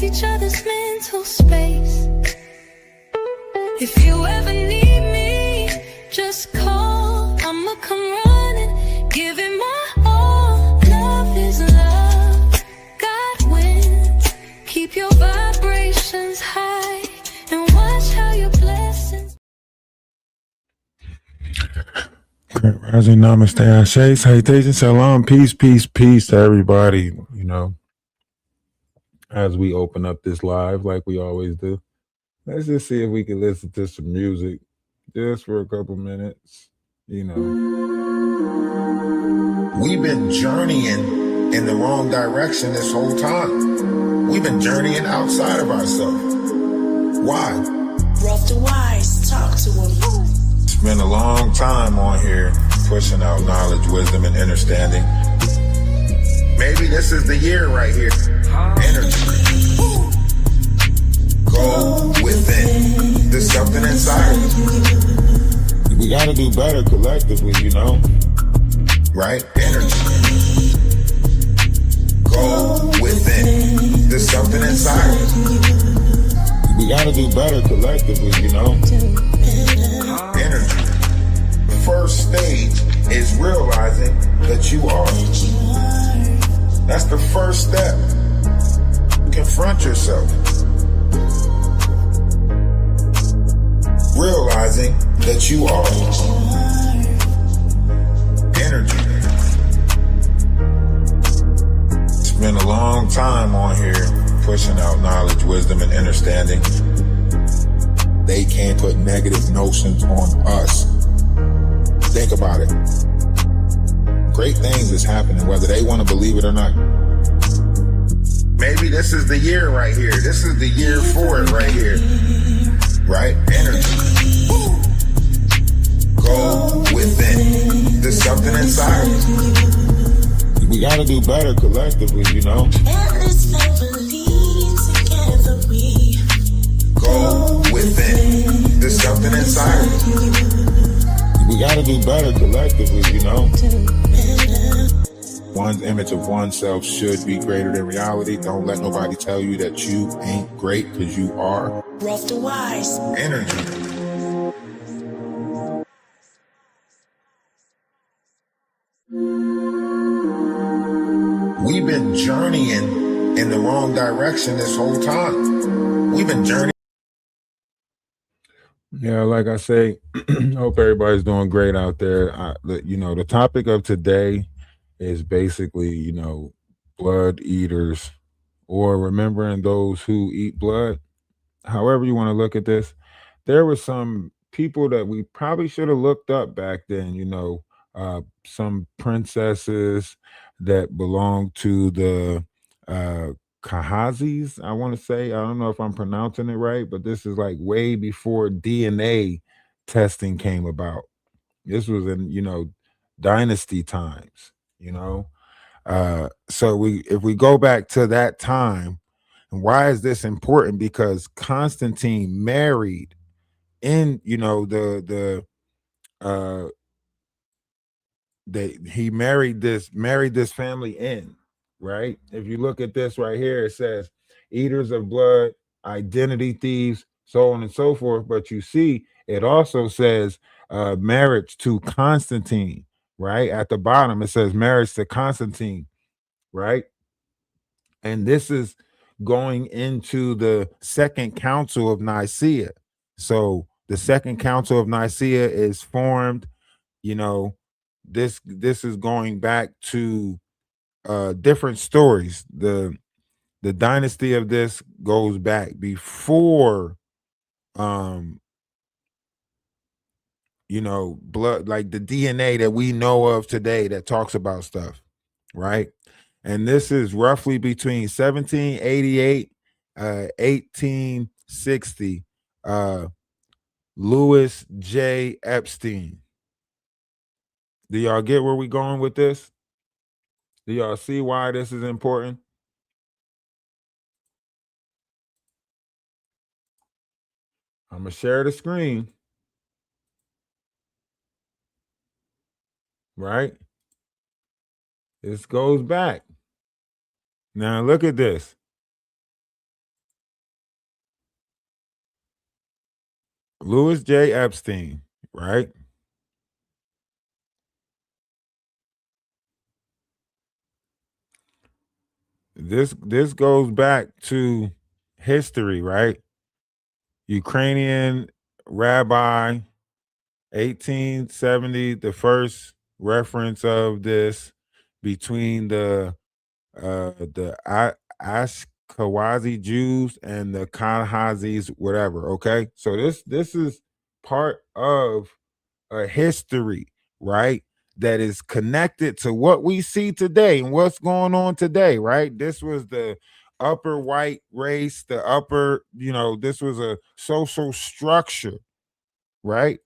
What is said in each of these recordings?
each other's mental space. If you ever need me, just call. I'ma come running, give it my all. Love is love, God wins. Keep your vibrations high and watch how your blessings. Rising Namaste, Ashe, salutation, shalom, peace, peace, peace to everybody. You know, as we open up this live like we always do, let's just see if we can listen to some music just for a couple minutes. You know, we've been journeying in the wrong direction this whole time. We've been journeying outside of ourselves. Why? Rough to wise, talk to him. It's been a long time on here pushing out knowledge, wisdom, and understanding. Maybe this is the year right here. Energy. Go within. There's something inside of you. We gotta do better collectively, you know? Right? Energy. Go within. There's something inside of you. We gotta do better collectively, you know? Energy. The first stage is realizing that you are. That's the first step. Confront yourself. Realizing that you are. Energy. It's been a long time on here pushing out knowledge, wisdom, and understanding. They can't put negative notions on us. Think about it. Great things is happening, whether they want to believe it or not. Maybe this is the year right here. This is the year for it right here. Right? Energy. Go within. There's something inside. We gotta do better collectively, you know? Go within. There's something inside. We gotta do better collectively, you know? One's image of oneself should be greater than reality. Don't let nobody tell you that you ain't great, because you are. Rough to wise. Energy. We've been journeying in the wrong direction this whole time. We've been journeying. Yeah, like I say, hope everybody's doing great out there. The topic of today is basically, blood eaters, or remembering those who eat blood. However you want to look at this, there were some people that we probably should have looked up back then, some princesses that belonged to the Kahazis, I want to say. I don't know if I'm pronouncing it right, but this is like way before DNA testing came about. This was in, dynasty times, so if we go back to that time, and why is this important? Because Constantine married in, he married this family in, right? If you look at this right here, it says eaters of blood, identity thieves, so on and so forth. But you see, it also says marriage to Constantine, right? At the bottom, it says marriage to Constantine, right? And this is going into the Second Council of Nicaea. So the Second Council of Nicaea is formed, this is going back to different stories. The dynasty of this goes back before blood, like the DNA that we know of today that talks about stuff, right? And this is roughly between 1788 1860. Louis J. Epstein. Do y'all get where we going with this? Do y'all see why this is important? I'm gonna share the screen. Right? This goes back. Now look at this. Louis J. Epstein, right? This goes back to history, right? Ukrainian rabbi, 1870, the first reference of this between the Ashkenazi Jews and the Kanhazis, whatever. Okay, so this is part of a history, right? That is connected to what we see today and what's going on today, right? This was the upper white race, the upper, this was a social structure, right?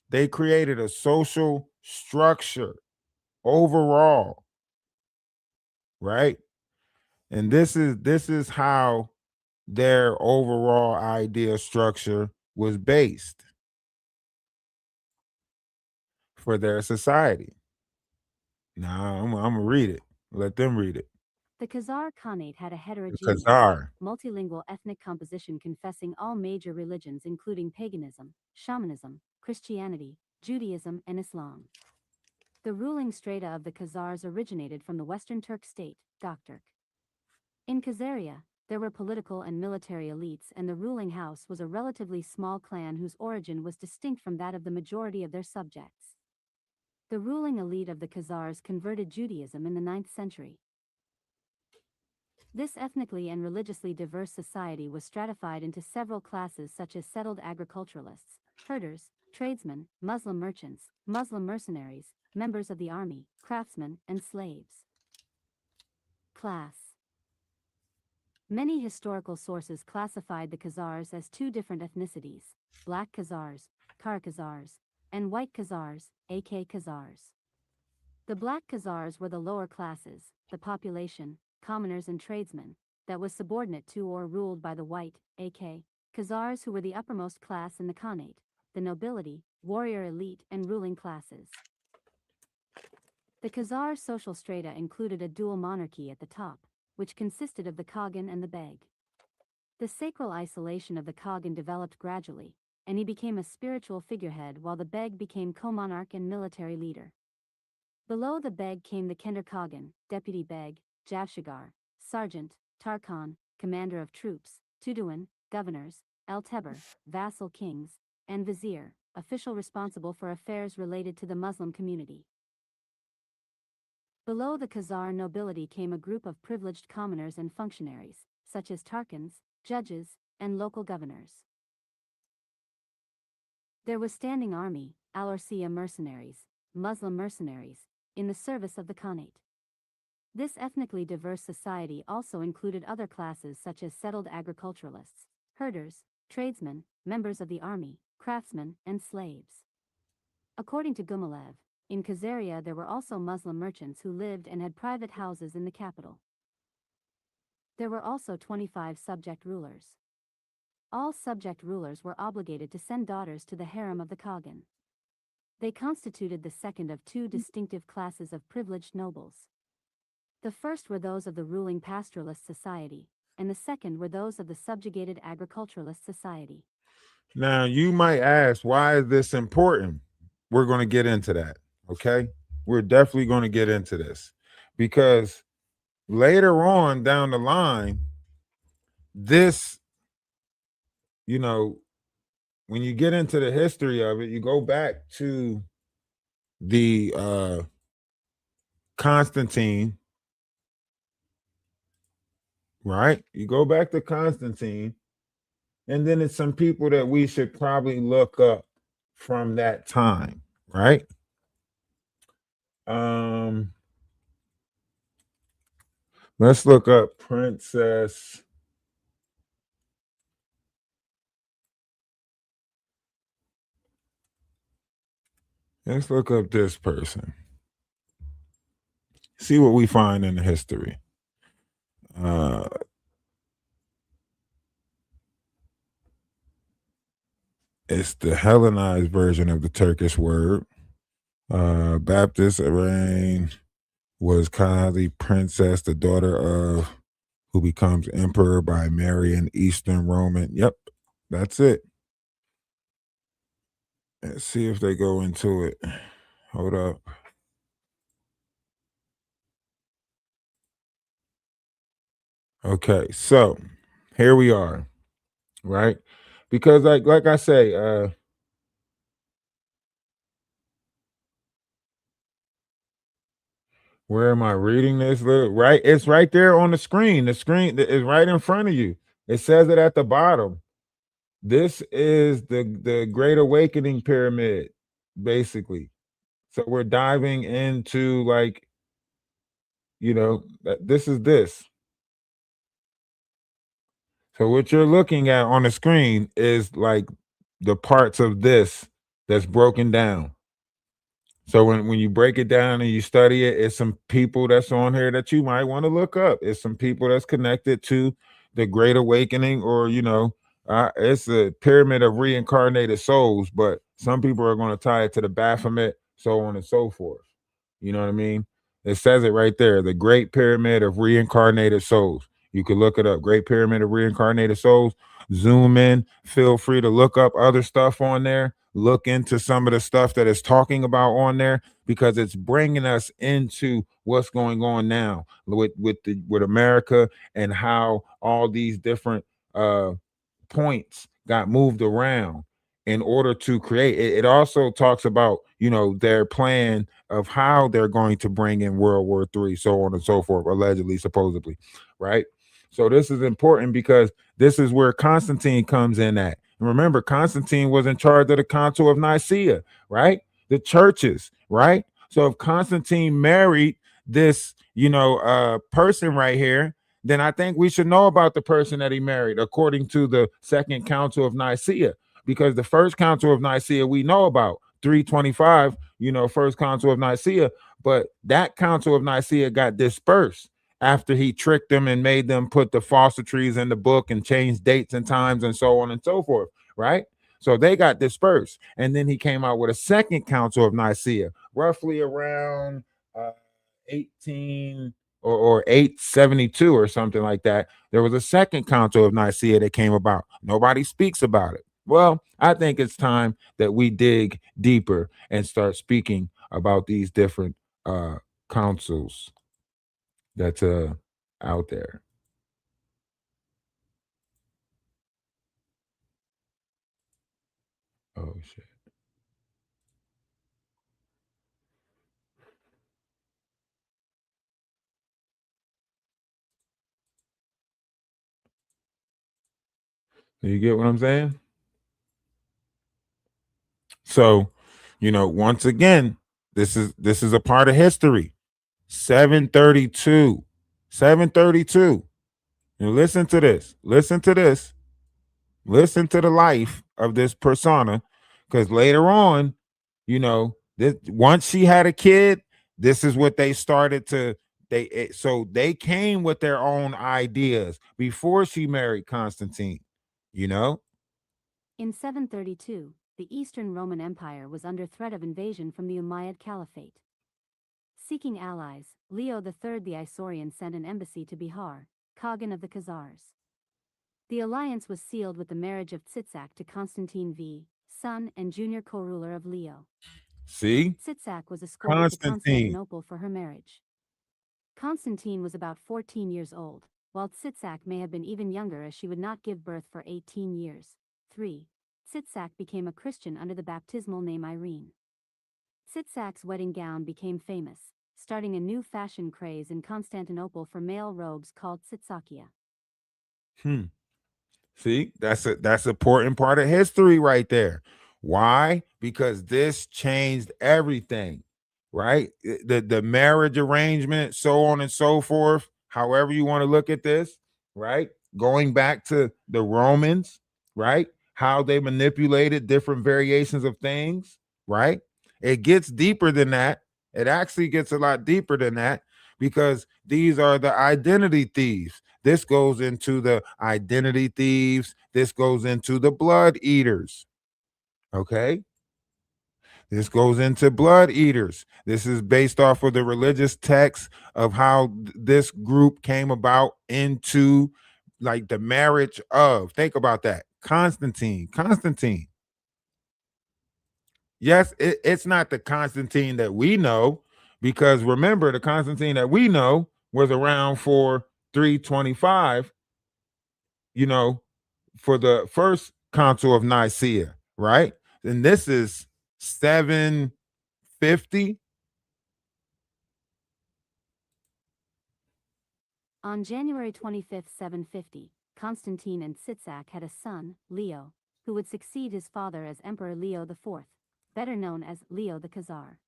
They created a social structure overall, right? And this is how their overall idea structure was based for their society. Now I'm gonna read it. Let them read it. The Khazar Khanate had a The heterogeneous, Khazar. multilingual ethnic composition confessing all major religions including paganism, shamanism, Christianity, Judaism, and Islam. The ruling strata of the Khazars originated from the Western Turk state, Göktürk. In Khazaria, there were political and military elites, and the ruling house was a relatively small clan whose origin was distinct from that of the majority of their subjects. The ruling elite of the Khazars converted Judaism in the 9th century. This ethnically and religiously diverse society was stratified into several classes such as settled agriculturalists, herders, tradesmen, Muslim merchants, Muslim mercenaries, members of the army, craftsmen, and slaves. Class. Many historical sources classified the Khazars as two different ethnicities, Black Khazars, Kara Khazars, and White Khazars, AK Khazars. The Black Khazars were the lower classes, the population, commoners and tradesmen, that was subordinate to or ruled by the White, AK, Khazars, who were the uppermost class in the Khanate, the nobility, warrior elite, and ruling classes. The Khazar social strata included a dual monarchy at the top, which consisted of the Khagan and the Beg. The sacral isolation of the Khagan developed gradually, and he became a spiritual figurehead while the Beg became co-monarch and military leader. Below the Beg came the Kender Khagan, deputy Beg, Javshigar, sergeant, Tarkhan, commander of troops, Tuduan, governors, El-Teber, vassal kings, and vizier, official responsible for affairs related to the Muslim community. Below the Khazar nobility came a group of privileged commoners and functionaries, such as Tarkhans, judges, and local governors. There was standing army, Al-Ursiya mercenaries, Muslim mercenaries, in the service of the Khanate. This ethnically diverse society also included other classes such as settled agriculturalists, herders, tradesmen, members of the army, craftsmen, and slaves. According to Gumalev, in Khazaria there were also Muslim merchants who lived and had private houses in the capital. There were also 25 subject rulers. All subject rulers were obligated to send daughters to the harem of the Khagan. They constituted the second of two distinctive classes of privileged nobles. The first were those of the ruling pastoralist society, and the second were those of the subjugated agriculturalist society. Now, you might ask, why is this important? We're going to get into that, okay? We're definitely going to get into this because later on down the line, this, when you get into the history of it, you go back to the Constantine, right? You go back to Constantine, and then it's some people that we should probably look up from that time, right? Let's look up Princess. Let's look up this person. See what we find in the history. It's the Hellenized version of the Turkish word. Baptist Arain was Kali princess, the daughter of who becomes emperor by Mary, an Eastern Roman. Yep, that's it. Let's see if they go into it. Hold up. Okay, so here we are, right? Because like I say, where am I reading this? Look, right, it's right there on the screen. The screen is right in front of you. It says it at the bottom. This is the Great Awakening pyramid, basically. So we're diving into like, this is this. So what you're looking at on the screen is like the parts of this that's broken down. So when you break it down and you study it, it's some people that's on here that you might want to look up. It's some people that's connected to the Great Awakening, or it's a pyramid of reincarnated souls. But some people are going to tie it to the Baphomet, so on and so forth. You know what I mean? It says it right there: the Great Pyramid of Reincarnated Souls. You can look it up. Great Pyramid of Reincarnated Souls. Zoom in. Feel free to look up other stuff on there. Look into some of the stuff that it's talking about on there, because it's bringing us into what's going on now with America, and how all these different points got moved around in order to create it. It also talks about their plan of how they're going to bring in World War III, so on and so forth, allegedly, supposedly, right? So this is important because this is where Constantine comes in at. And remember, Constantine was in charge of the Council of Nicaea, right? The churches, right? So if Constantine married this, person right here, then I think we should know about the person that he married, according to the Second Council of Nicaea, because the First Council of Nicaea we know about, 325, First Council of Nicaea, but that Council of Nicaea got dispersed after he tricked them and made them put the falsitries in the book and change dates and times and so on and so forth, right? So they got dispersed. And then he came out with a Second Council of Nicaea, roughly around 18 or 872 or something like that. There was a Second Council of Nicaea that came about. Nobody speaks about it. Well, I think it's time that we dig deeper and start speaking about these different councils that's out there. Oh shit. You get what I'm saying? So, once again, this is a part of history. 732. 732. And listen to this. Listen to this. Listen to the life of this persona, because later on, this, once she had a kid, this is what they started to so they came with their own ideas before she married Constantine, you know. In 732, the Eastern Roman Empire was under threat of invasion from the Umayyad Caliphate. Seeking allies, Leo III the Isaurian sent an embassy to Bihar, Khagan of the Khazars. The alliance was sealed with the marriage of Tzitsak to Constantine V, son and junior co-ruler of Leo. See, Tzitsak was escorted to Constantine. Constantinople for her marriage. Constantine was about 14 years old, while Tzitsak may have been even younger, as she would not give birth for 18 years. 3. Tzitsak became a Christian under the baptismal name Irene. Tzitsak's wedding gown became famous, starting a new fashion craze in Constantinople for male robes called Tsitsakia. See, that's an important part of history right there. Why? Because this changed everything, right? The marriage arrangement, so on and so forth. However you want to look at this, right? Going back to the Romans, right? How they manipulated different variations of things, right? It gets deeper than that. It actually gets a lot deeper than that, because these are the identity thieves. This goes into the identity thieves. This goes into the blood eaters. Okay. This goes into blood eaters. This is based off of the religious text of how this group came about into like the marriage of, think about that. Constantine. Yes, it's not the Constantine that we know, because remember, the Constantine that we know was around for 325, you know, for the first council of Nicaea, right? And this is 750. On January 25, 750, Constantine and Sitsak had a son, Leo, who would succeed his father as Emperor Leo IV, better known as Leo the Khazar.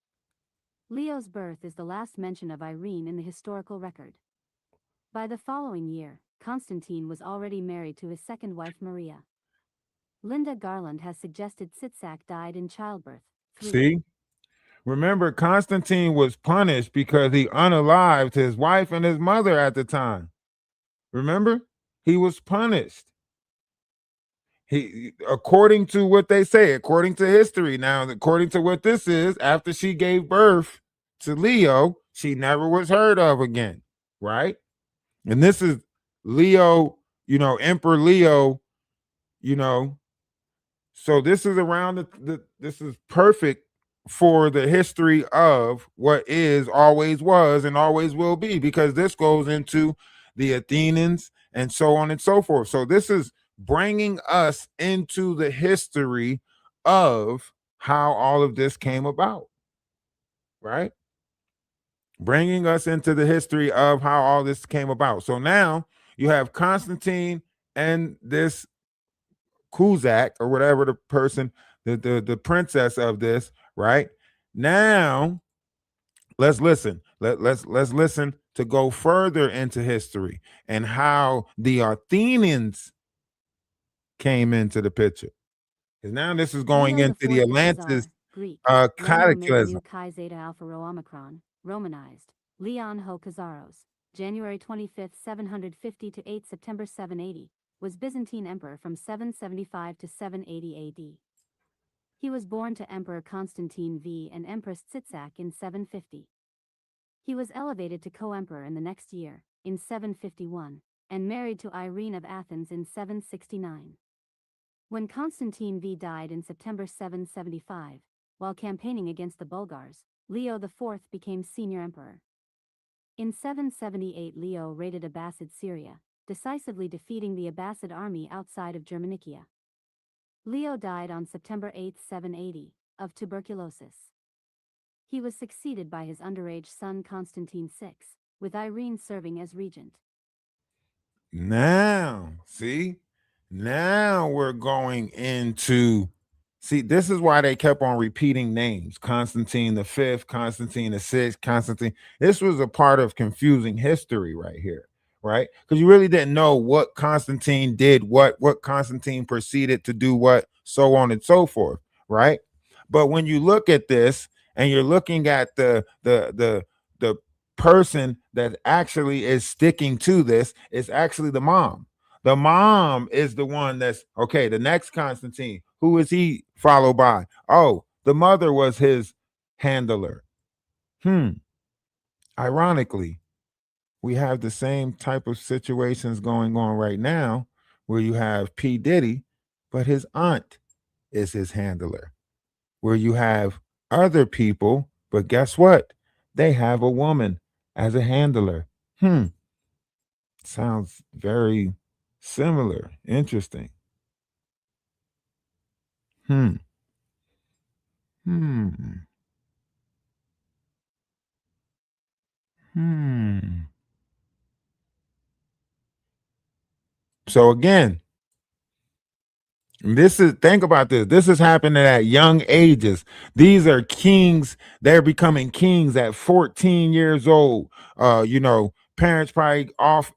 Leo's birth is the last mention of Irene in the historical record. By the following year, Constantine was already married to his second wife Maria. Linda Garland has suggested Sitsak died in childbirth. 3. See? Remember, Constantine was punished because he unalived his wife and his mother at the time. Remember? He was punished. He, according to what they say, according to history. Now, according to what this is, after she gave birth to Leo, she never was heard of again, right? And this is Leo, Emperor Leo, you know. So this is around this is perfect for the history of what is, always was, and always will be, because this goes into the Athenians and so on and so forth. So this is bringing us into the history of how all of this came about, right? Bringing us into the history of how all this came about. So now you have Constantine and this Kuzak, or whatever the person, the princess of this, right? Now let's listen. Let's listen to go further into history and how the Athenians came into the picture. Because now this is going Leo into the IV the Atlantis Khazar, Greek, Lem cataclysm. Chi Zeta Alpha Rho Omicron, Romanized, Leon Ho Khazaros, January 25, 750 to 8 September 780, was Byzantine emperor from 775 to 780 AD. He was born to Emperor Constantine V and Empress Tsitsak in 750. He was elevated to co-emperor in the next year, in 751, and married to Irene of Athens in 769. When Constantine V died in September 775, while campaigning against the Bulgars, Leo IV became senior emperor. In 778, Leo raided Abbasid Syria, decisively defeating the Abbasid army outside of Germanicia. Leo died on September 8, 780, of tuberculosis. He was succeeded by his underage son Constantine VI, with Irene serving as regent. Now, see, now we're going into, see, this is why they kept on repeating names. Constantine the Fifth, Constantine the Sixth, Constantine. This was a part of confusing history right here, right? Because you really didn't know what Constantine did, what Constantine proceeded to do, what, so on and so forth, right? But when you look at this and you're looking at the person that actually is sticking to this, is actually the mom. The mom is the one that's okay. The next Constantine, who is he followed by? Oh, the mother was his handler. Ironically, we have the same type of situations going on right now where you have P. Diddy, but his aunt is his handler. Where you have other people, but guess what? They have a woman as a handler. Sounds very similar. Interesting. Hmm. Hmm. Hmm. So again, this is, think about this. This is happening at young ages. These are kings. They're becoming kings at 14 years old. Parents probably off,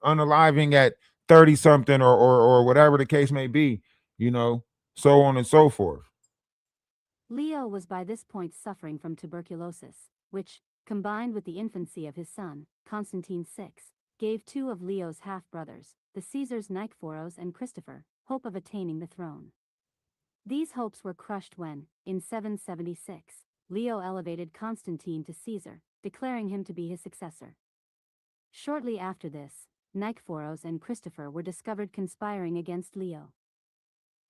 unaliving at 30 something, or whatever the case may be, you know, so on and so forth. Leo was by this point suffering from tuberculosis, which, combined with the infancy of his son, Constantine VI, gave two of Leo's half-brothers, the Caesars Nikephoros and Christopher, hope of attaining the throne. These hopes were crushed when, in 776, Leo elevated Constantine to Caesar, declaring him to be his successor. Shortly after this, Nikephoros and Christopher were discovered conspiring against Leo.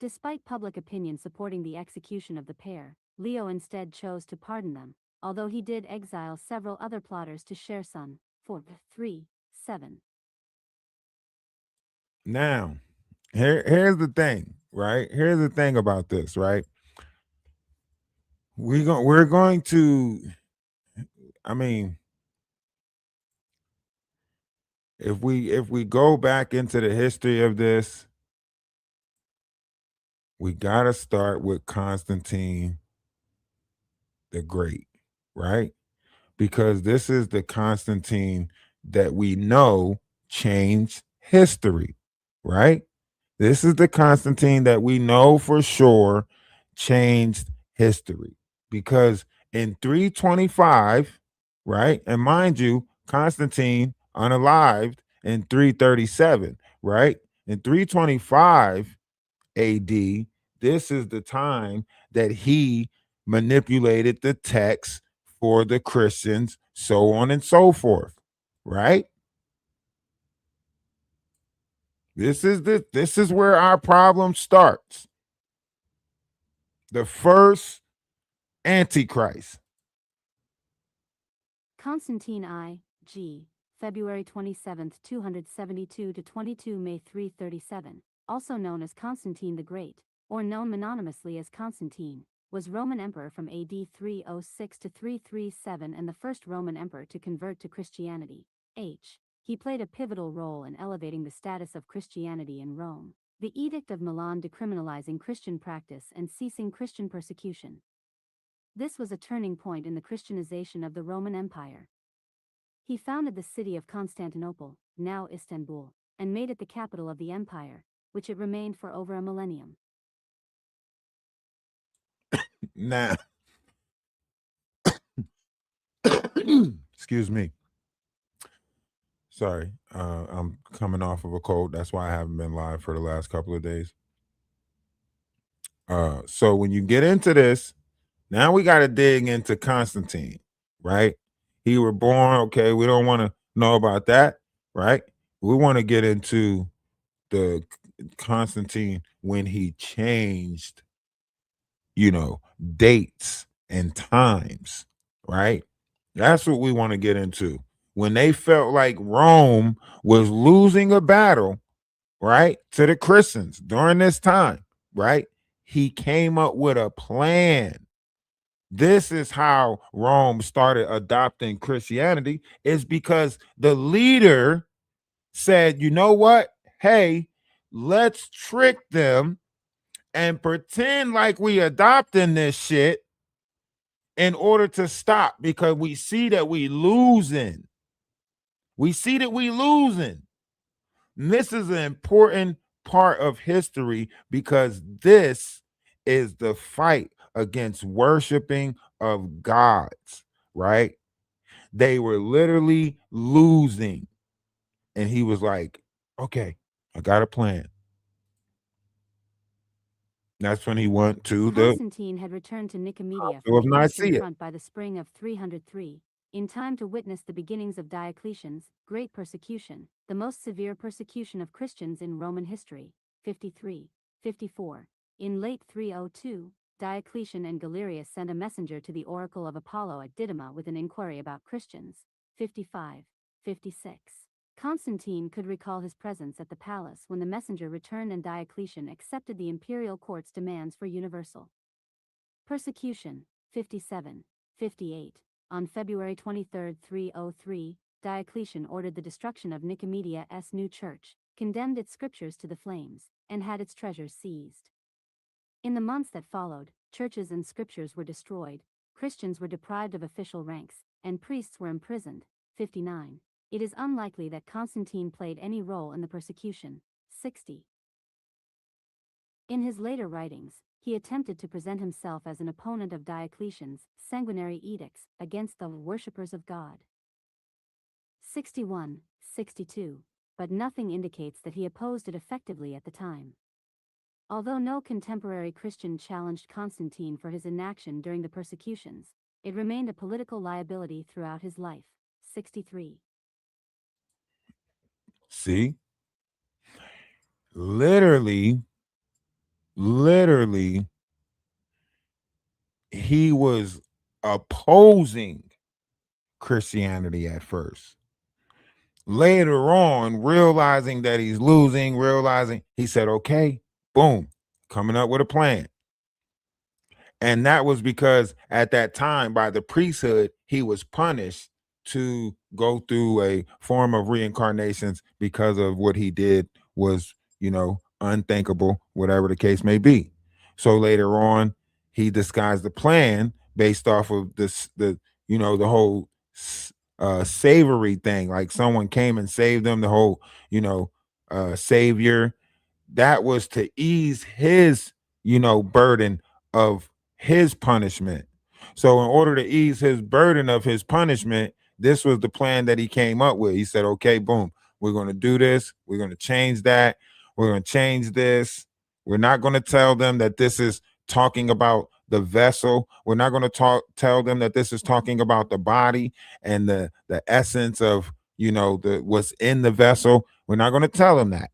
Despite public opinion supporting the execution of the pair, Leo instead chose to pardon them, although he did exile several other plotters to share Sun 4, 3, 7. Now, here's the thing, right? Here's the thing about this, right? We're going to, I mean, if we go back into the history of this, we got to start with Constantine the Great, right? Because this is the Constantine that we know changed history, right? This is the Constantine that we know for sure changed history. Because in 325, right? And mind you, Constantine unalived in 337, right? In 325 AD, this is the time that he manipulated the text for the Christians, so on and so forth, right? This is where our problem starts. The first Antichrist. Constantine I, G, February 27, 272 to 22 May 337, also known as Constantine the Great, or known mononymously as Constantine, was Roman emperor from AD 306 to 337 and the first Roman emperor to convert to Christianity. He played a pivotal role in elevating the status of Christianity in Rome. The Edict of Milan decriminalizing Christian practice and ceasing Christian persecution. This was a turning point in the Christianization of the Roman Empire. He founded the city of Constantinople, now Istanbul, and made it the capital of the empire, which it remained for over a millennium. Now, excuse me. Sorry, I'm coming off of a cold. That's why I haven't been live for the last couple of days. So when you get into this, now we got to dig into Constantine, right? He were born, okay, we don't want to know about that, right? We want to get into the Constantine when he changed, dates and times, right? That's what we want to get into. When they felt like Rome was losing a battle, right, to the Christians during this time, right? He came up with a plan. This is how Rome started adopting Christianity, is because the leader said, you know what? Hey, let's trick them and pretend like we adopting this shit in order to stop, because we see that we losing. We see that we losing. And this is an important part of history because this is the fight against worshiping of gods, right? They were literally losing. And he was like, okay, I got a plan. That's when he went to Constantine had returned to Nicomedia Council from of the Eastern Nicaea. Front by the spring of 303, in time to witness the beginnings of Diocletian's great persecution, the most severe persecution of Christians in Roman history. 53, 54. In late 302, Diocletian and Galerius sent a messenger to the oracle of Apollo at Didyma with an inquiry about Christians. 55, 56. Constantine could recall his presence at the palace when the messenger returned and Diocletian accepted the imperial court's demands for universal persecution. 57, 58. On February 23, 303, Diocletian ordered the destruction of Nicomedia's new church, condemned its scriptures to the flames, and had its treasures seized. In the months that followed, churches and scriptures were destroyed, Christians were deprived of official ranks, and priests were imprisoned. 59. It is unlikely that Constantine played any role in the persecution. 60. In his later writings, he attempted to present himself as an opponent of Diocletian's sanguinary edicts against the worshippers of God. 61, 62. But nothing indicates that he opposed it effectively at the time. Although no contemporary Christian challenged Constantine for his inaction during the persecutions, it remained a political liability throughout his life. 63. See, literally, literally he was opposing Christianity at first. Later on, realizing that he's losing, realizing he said, okay, boom, coming up with a plan. And that was because at that time, by the priesthood, he was punished to go through a form of reincarnations because of what he did was, unthinkable, whatever the case may be. So later on, he disguised the plan based off of the whole savory thing. Like someone came and saved them, the whole, savior. That was to ease his, burden of his punishment. So, in order to ease his burden of his punishment, this was the plan that he came up with. He said, okay, boom, we're going to do this. We're going to change that. We're going to change this. We're not going to tell them that this is talking about the vessel. We're not going to tell them that this is talking about the body and the essence of, the what's in the vessel. We're not going to tell them that.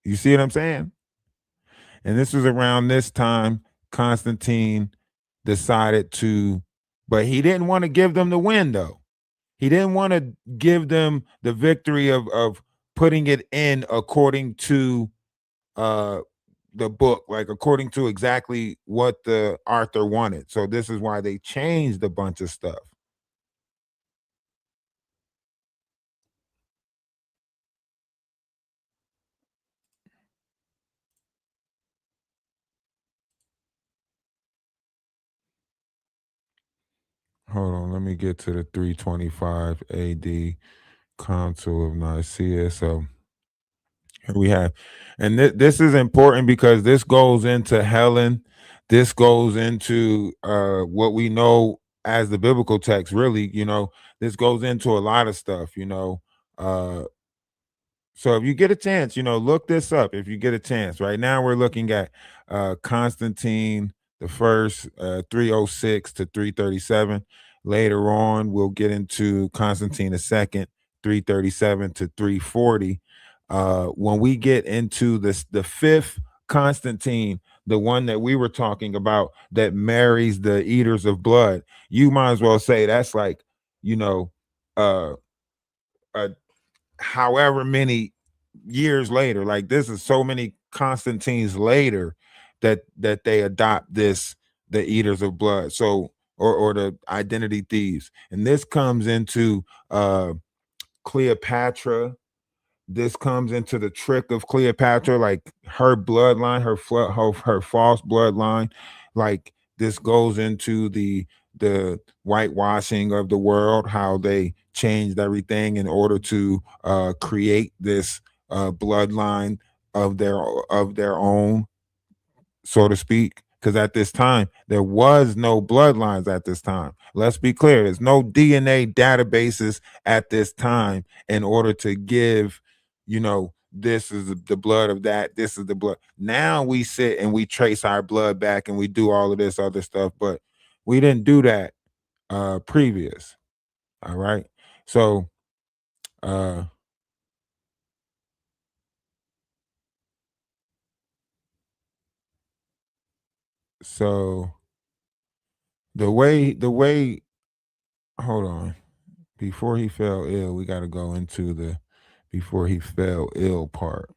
You see what I'm saying? And this was around this time Constantine decided to, but he didn't want to give them the win though. He didn't want to give them the victory of putting it in according to uh the book, like according to exactly what the Arthur wanted. So this is why they changed a bunch of stuff. Hold on, let me get to the 325 AD Council of Nicaea. So here we have, and this is important because this goes into Helen. This goes into what we know as the biblical text. Really, this goes into a lot of stuff. Uh, so if you get a chance, look this up. If you get a chance, right now we're looking at Constantine the first, 306 to 337. Later on, we'll get into Constantine the second, 337 to 340. When we get into the fifth Constantine, the one that we were talking about that marries the eaters of blood, you might as well say that's like, uh, a however many years later, like this is so many Constantines later that they adopt this, the eaters of blood, so or the identity thieves. And this comes into Cleopatra. This comes into the trick of Cleopatra, like her bloodline, her false bloodline. Like this goes into the whitewashing of the world, how they changed everything in order to create this bloodline of their own, so to speak. Because at this time, there was no bloodlines at this time. Let's be clear, there's no DNA databases at this time in order to give, this is the blood of that, this is the blood. Now we sit and we trace our blood back and we do all of this other stuff, but we didn't do that previous. All right. So uh so the way hold on. Before he fell ill, we got to go into the before he fell ill part.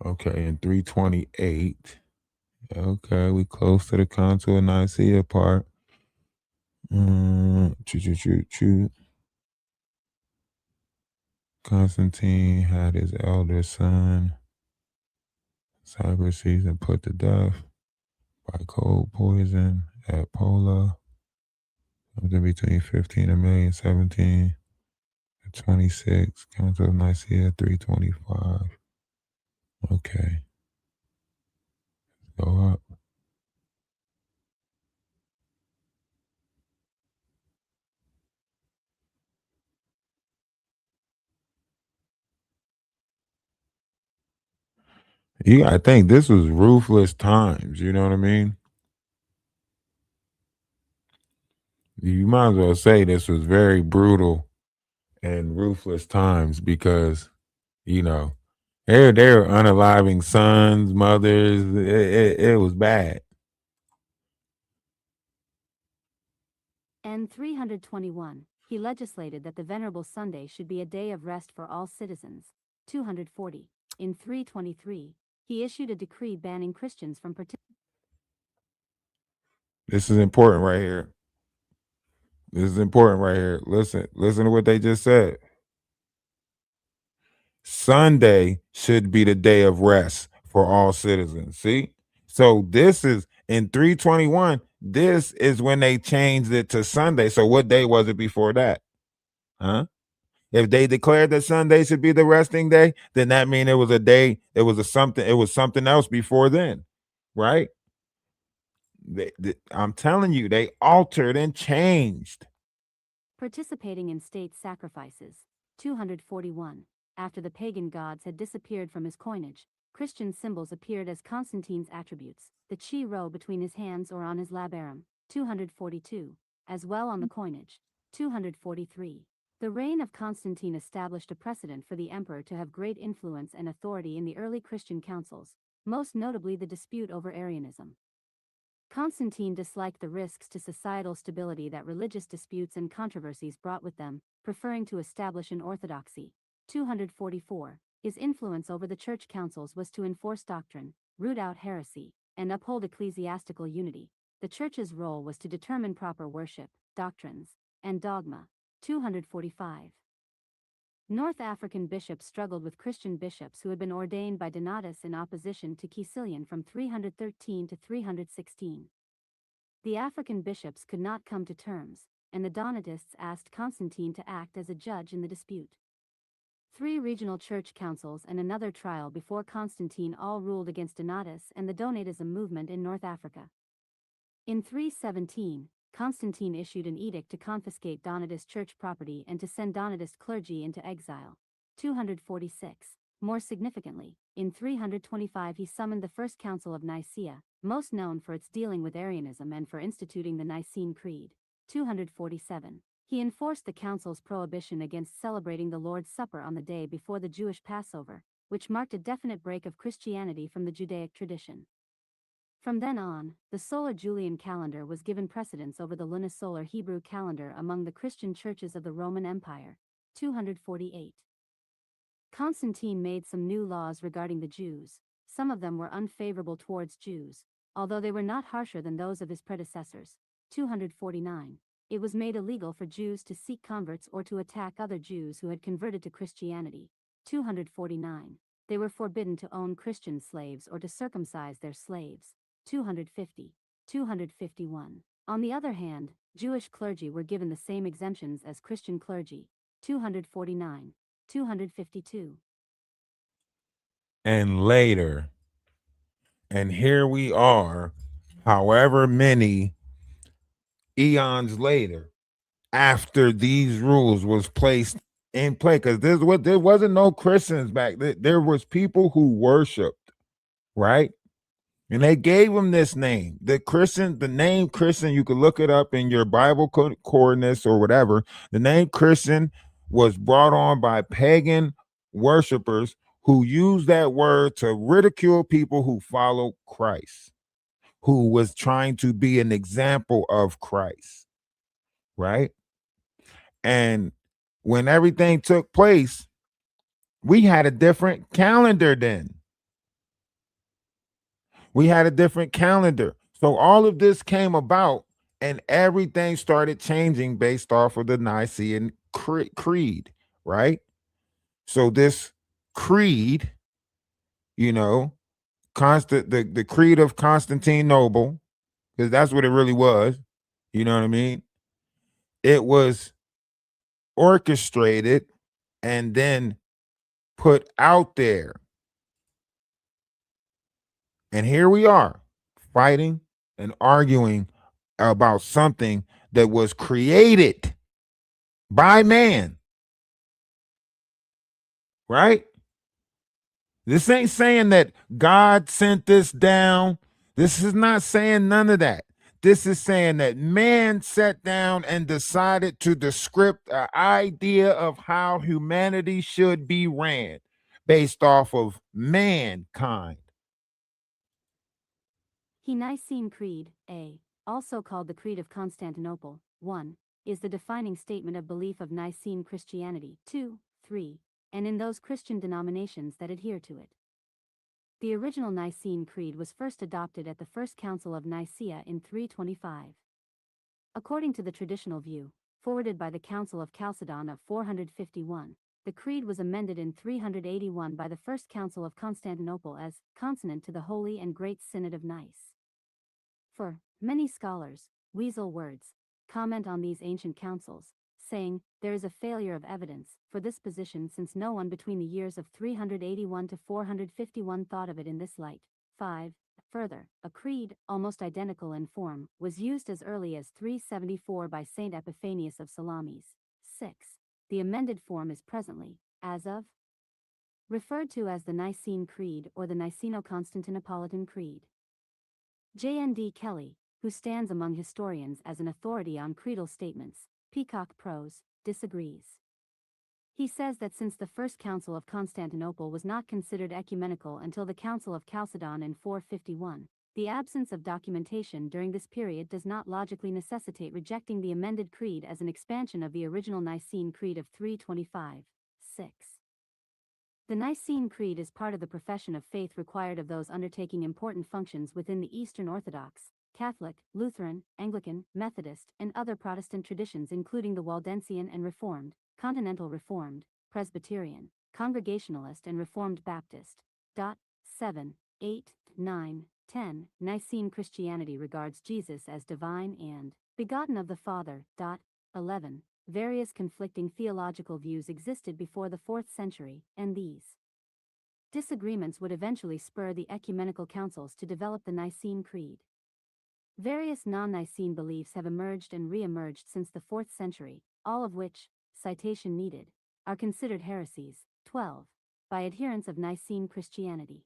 Okay, in 328. Okay, we close to the Council of Nicaea part. Choo, choo, choo, choo. Constantine had his elder son Cyrus and put to death by cold poison at Pola. Something between 15 and million 17 to 26. Council of Nicaea 325. Okay. Go up. You gotta think this was ruthless times, you know what I mean? You might as well say this was very brutal and ruthless times because, you know, they were unaliving sons, mothers. It was bad. N 321. He legislated that the Venerable Sunday should be a day of rest for all citizens. 240. In 323, he issued a decree banning Christians from participating. This is important right here. This is important right here. Listen to what they just said. Sunday should be the day of rest for all citizens. See? So this is in 321. This is when they changed it to Sunday. So what day was it before that? Huh? If they declared that Sunday should be the resting day, then that means it was a day, it was something else before then, right? I'm telling you, they altered and changed. Participating in state sacrifices. 241. After the pagan gods had disappeared from his coinage, Christian symbols appeared as Constantine's attributes, the chi rho between his hands or on his labarum. 242. As well on the coinage. 243. The reign of Constantine established a precedent for the emperor to have great influence and authority in the early Christian councils, most notably the dispute over Arianism. Constantine disliked the risks to societal stability that religious disputes and controversies brought with them, preferring to establish an orthodoxy. 244. His influence over the church councils was to enforce doctrine, root out heresy, and uphold ecclesiastical unity. The church's role was to determine proper worship, doctrines, and dogma. 245. North African bishops struggled with Christian bishops who had been ordained by Donatus in opposition to Caecilian from 313 to 316. The African bishops could not come to terms, and the Donatists asked Constantine to act as a judge in the dispute. 3 regional church councils and another trial before Constantine all ruled against Donatus and the Donatism movement in North Africa. In 317, Constantine issued an edict to confiscate Donatist church property and to send Donatist clergy into exile. 246. More significantly, in 325 he summoned the First Council of Nicaea, most known for its dealing with Arianism and for instituting the Nicene Creed. 247. He enforced the council's prohibition against celebrating the Lord's Supper on the day before the Jewish Passover, which marked a definite break of Christianity from the Judaic tradition. From then on, the solar Julian calendar was given precedence over the lunisolar Hebrew calendar among the Christian churches of the Roman Empire. 248. Constantine made some new laws regarding the Jews. Some of them were unfavorable towards Jews, although they were not harsher than those of his predecessors. 249. It was made illegal for Jews to seek converts or to attack other Jews who had converted to Christianity. 249. They were forbidden to own Christian slaves or to circumcise their slaves. 250. 251. On the other hand, Jewish clergy were given the same exemptions as Christian clergy. 249. 252. And later, and here we are, however many eons later, after these rules was placed in play, because there wasn't no Christians back then. There was people who worshiped, right? And they gave him this name. The name Christian, you could look it up in your Bible coordinates or whatever. The name Christian was brought on by pagan worshipers who used that word to ridicule people who follow Christ, who was trying to be an example of Christ, right? And when everything took place, we had a different calendar then. We had a different calendar. So all of this came about and everything started changing based off of the Nicene Creed, right? So this creed, you know, the creed of Constantine Noble, because that's what it really was, you know what I mean? It was orchestrated and then put out there. And here we are fighting and arguing about something that was created by man. Right? This ain't saying that God sent this down. This is not saying none of that. This is saying that man sat down and decided to descript an idea of how humanity should be ran based off of mankind. The Nicene Creed, also called the Creed of Constantinople, 1, is the defining statement of belief of Nicene Christianity, 2, 3, and in those Christian denominations that adhere to it. The original Nicene Creed was first adopted at the First Council of Nicaea in 325. According to the traditional view, forwarded by the Council of Chalcedon of 451, the creed was amended in 381 by the First Council of Constantinople as consonant to the Holy and Great Synod of Nice. For many scholars, weasel words comment on these ancient councils, saying there is a failure of evidence for this position since no one between the years of 381 to 451 thought of it in this light. 5. Further, a creed, almost identical in form, was used as early as 374 by Saint Epiphanius of Salamis. 6. The amended form is presently, as of, referred to as the Nicene Creed or the Niceno-Constantinopolitan Creed. J.N.D. Kelly, who stands among historians as an authority on creedal statements, Peacock Prose, disagrees. He says that since the First Council of Constantinople was not considered ecumenical until the Council of Chalcedon in 451, the absence of documentation during this period does not logically necessitate rejecting the amended creed as an expansion of the original Nicene Creed of 325. 6. The Nicene Creed is part of the profession of faith required of those undertaking important functions within the Eastern Orthodox, Catholic, Lutheran, Anglican, Methodist, and other Protestant traditions including the Waldensian and Reformed, Continental Reformed, Presbyterian, Congregationalist and Reformed Baptist. 7, 8, 9, 10. Nicene Christianity regards Jesus as divine and begotten of the Father. 11. Various conflicting theological views existed before the 4th century, and these disagreements would eventually spur the ecumenical councils to develop the Nicene Creed. Various non-Nicene beliefs have emerged and re-emerged since the 4th century, all of which, citation needed, are considered heresies. 12. By adherents of Nicene Christianity.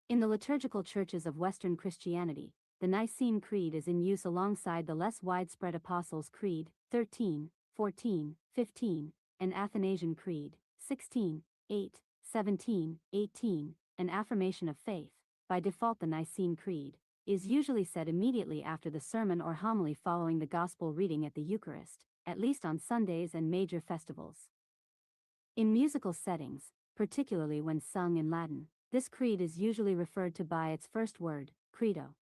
In the liturgical churches of Western Christianity, the Nicene Creed is in use alongside the less widespread Apostles' Creed, 13, 14, 15, and Athanasian Creed, 16, 8, 17, 18, and Affirmation of Faith. By default, the Nicene Creed is usually said immediately after the sermon or homily following the Gospel reading at the Eucharist, at least on Sundays and major festivals. In musical settings, particularly when sung in Latin, this creed is usually referred to by its first word, credo.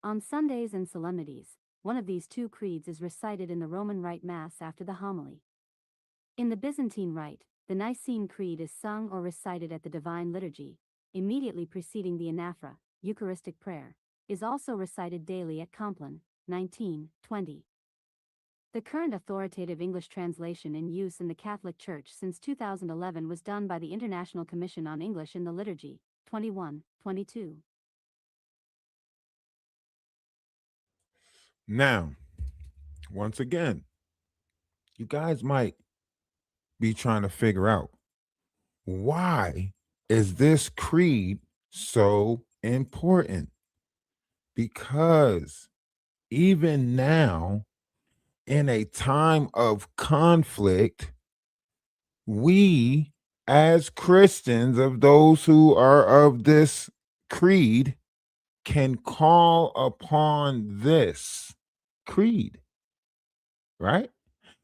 On Sundays and solemnities, one of these two creeds is recited in the Roman Rite Mass after the homily. In the Byzantine Rite, the Nicene Creed is sung or recited at the Divine Liturgy, immediately preceding the anaphora, Eucharistic prayer, is also recited daily at Compline, 1920. The current authoritative English translation in use in the Catholic Church since 2011 was done by the International Commission on English in the Liturgy, 21-22. Now, once again, you guys might be trying to figure out, why is this creed so important? Because even now, in a time of conflict, we as Christians, of those who are of this creed, can call upon this creed, right?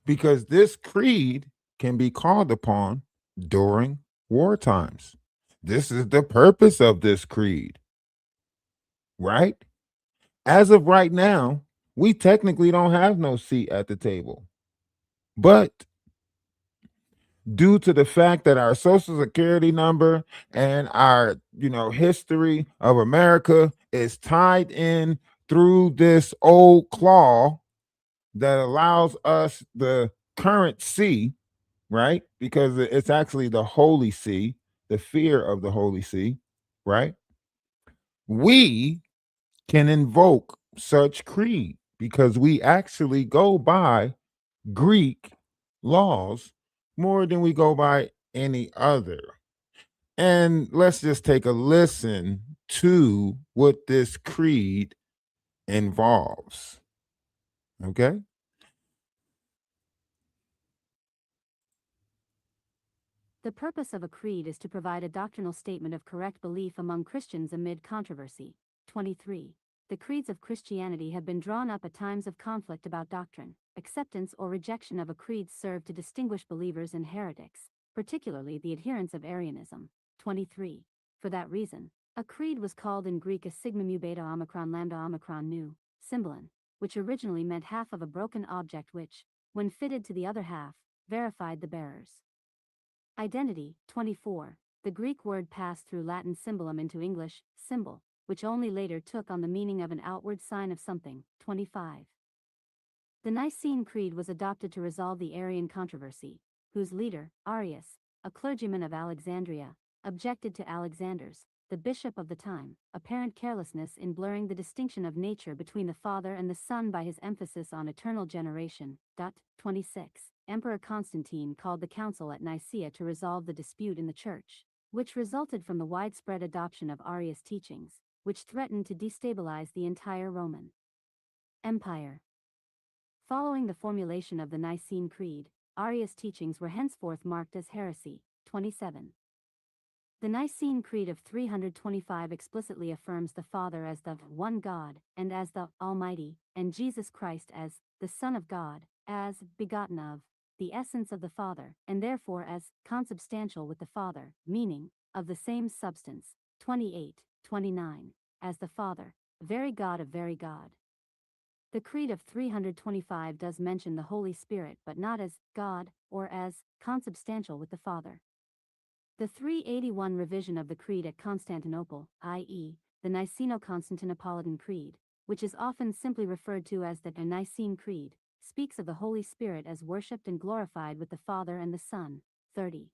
Because this creed can be called upon during war times. This is the purpose of this creed, right? As of right now, we technically don't have no seat at the table. But due to the fact that our social security number and our, history of America is tied in through this old claw that allows us the current C, right? Because it's actually the Holy See, the fear of the Holy See, right? We can invoke such creed because we actually go by Greek laws more than we go by any other. And let's just take a listen to what this creed involves. Okay. The purpose of a creed is to provide a doctrinal statement of correct belief among Christians amid controversy. 23. The creeds of Christianity have been drawn up at times of conflict about doctrine. Acceptance or rejection of a creed served to distinguish believers and heretics, particularly the adherents of Arianism. 23. For that reason, a creed was called in Greek a sigma mu beta omicron lambda omicron nu, symbolon, which originally meant half of a broken object which, when fitted to the other half, verified the bearers. Identity. 24. The Greek word passed through Latin symbolum into English, symbol, which only later took on the meaning of an outward sign of something. 25. The Nicene Creed was adopted to resolve the Arian controversy, whose leader, Arius, a clergyman of Alexandria, objected to Alexander's, the bishop of the time, apparent carelessness in blurring the distinction of nature between the Father and the Son by his emphasis on eternal generation. 26. Emperor Constantine called the council at Nicaea to resolve the dispute in the church, which resulted from the widespread adoption of Arius' teachings, which threatened to destabilize the entire Roman Empire. Following the formulation of the Nicene Creed, Arius' teachings were henceforth marked as heresy. 27. The Nicene Creed of 325 explicitly affirms the Father as the one God, and as the Almighty, and Jesus Christ as the Son of God, as begotten of the essence of the Father, and therefore as consubstantial with the Father, meaning of the same substance. 28, 29, as the Father, very God of very God. The Creed of 325 does mention the Holy Spirit, but not as God or as consubstantial with the Father. The 381 revision of the Creed at Constantinople, i.e., the Niceno-Constantinopolitan Creed, which is often simply referred to as the Nicene Creed, speaks of the Holy Spirit as worshipped and glorified with the Father and the Son. 30.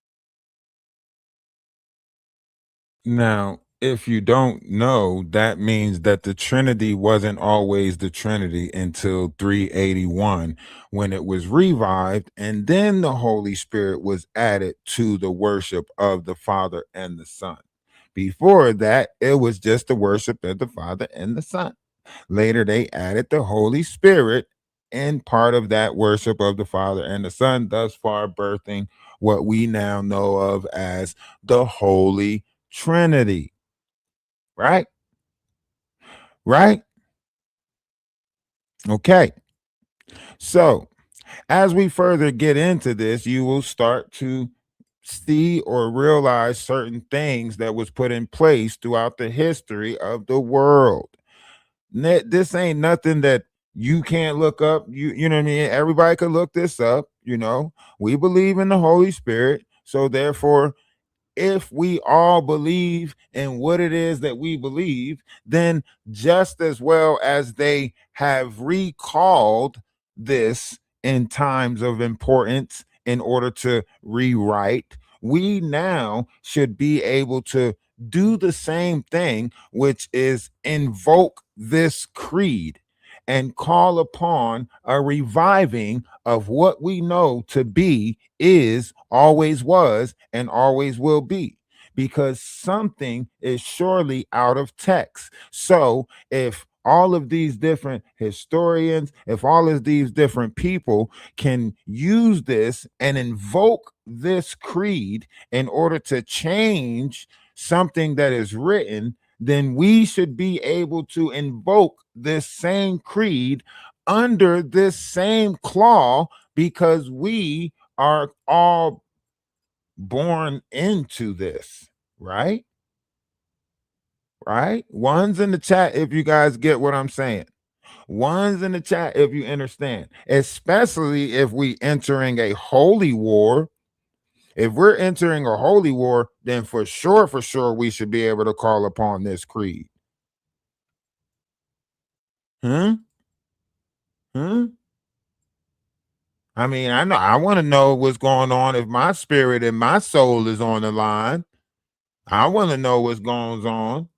Now, if you don't know, that means that the Trinity wasn't always the Trinity until 381 when it was revived, and then the Holy Spirit was added to the worship of the Father and the Son. Before that, it was just the worship of the Father and the Son. Later, they added the Holy Spirit and part of that worship of the Father and the Son, thus far birthing what we now know of as the Holy Trinity. Right? Right? Okay. So, as we further get into this, you will start to see or realize certain things that was put in place throughout the history of the world. This ain't nothing that you can't look up. You know what I mean? Everybody could look this up. We believe in the Holy Spirit, so therefore, if we all believe in what it is that we believe, then just as well as they have recalled this in times of importance in order to rewrite, we now should be able to do the same thing, which is invoke this creed and call upon a reviving of what we know to be, is, always was, and always will be, because something is surely out of text. So if all of these different historians, if all of these different people can use this and invoke this creed in order to change something that is written, then we should be able to invoke this same creed under this same claw, because we are all born into this, right? Right? One's in the chat if you guys get what I'm saying. One's in the chat if you understand, especially if we entering a holy war. If we're entering a holy war, then for sure, we should be able to call upon this creed. Hmm? Hmm? I mean, I want to know what's going on if my spirit and my soul is on the line. I want to know what's going on.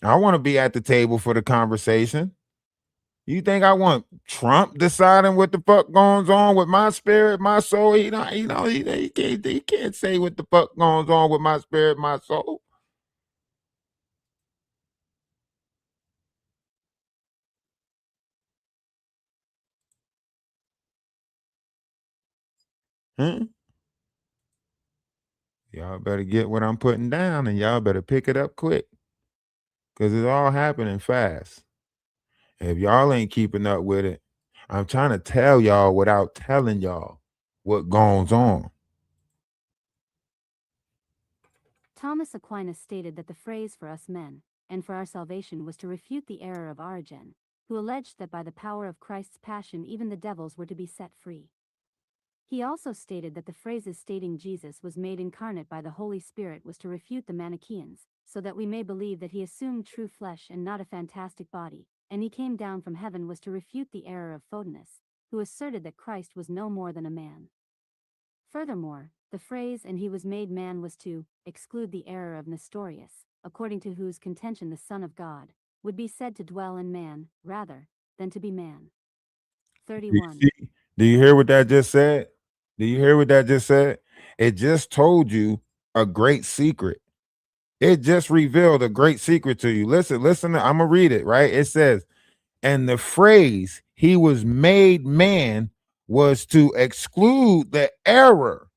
I want to be at the table for the conversation. You think I want Trump deciding what the fuck goes on with my spirit, my soul? He can't say what the fuck goes on with my spirit, my soul. Huh? Y'all better get what I'm putting down and y'all better pick it up quick. Cause it's all happening fast. If y'all ain't keeping up with it, I'm trying to tell y'all without telling y'all what goes on. Thomas Aquinas stated that the phrase for us men, and for our salvation was to refute the error of Origen, who alleged that by the power of Christ's passion even the devils were to be set free. He also stated that the phrases stating Jesus was made incarnate by the Holy Spirit was to refute the Manichaeans, so that we may believe that he assumed true flesh and not a fantastic body, and he came down from heaven was to refute the error of Photinus, who asserted that Christ was no more than a man. Furthermore, the phrase "and he was made man" was to exclude the error of Nestorius, according to whose contention the Son of God would be said to dwell in man, rather than to be man. You 31. see? Do you hear what that just said? Do you hear what that just said? It just told you a great secret. It just revealed a great secret to you. Listen, I'm gonna read it, right? It says, and the phrase "he was made man" was to exclude the error,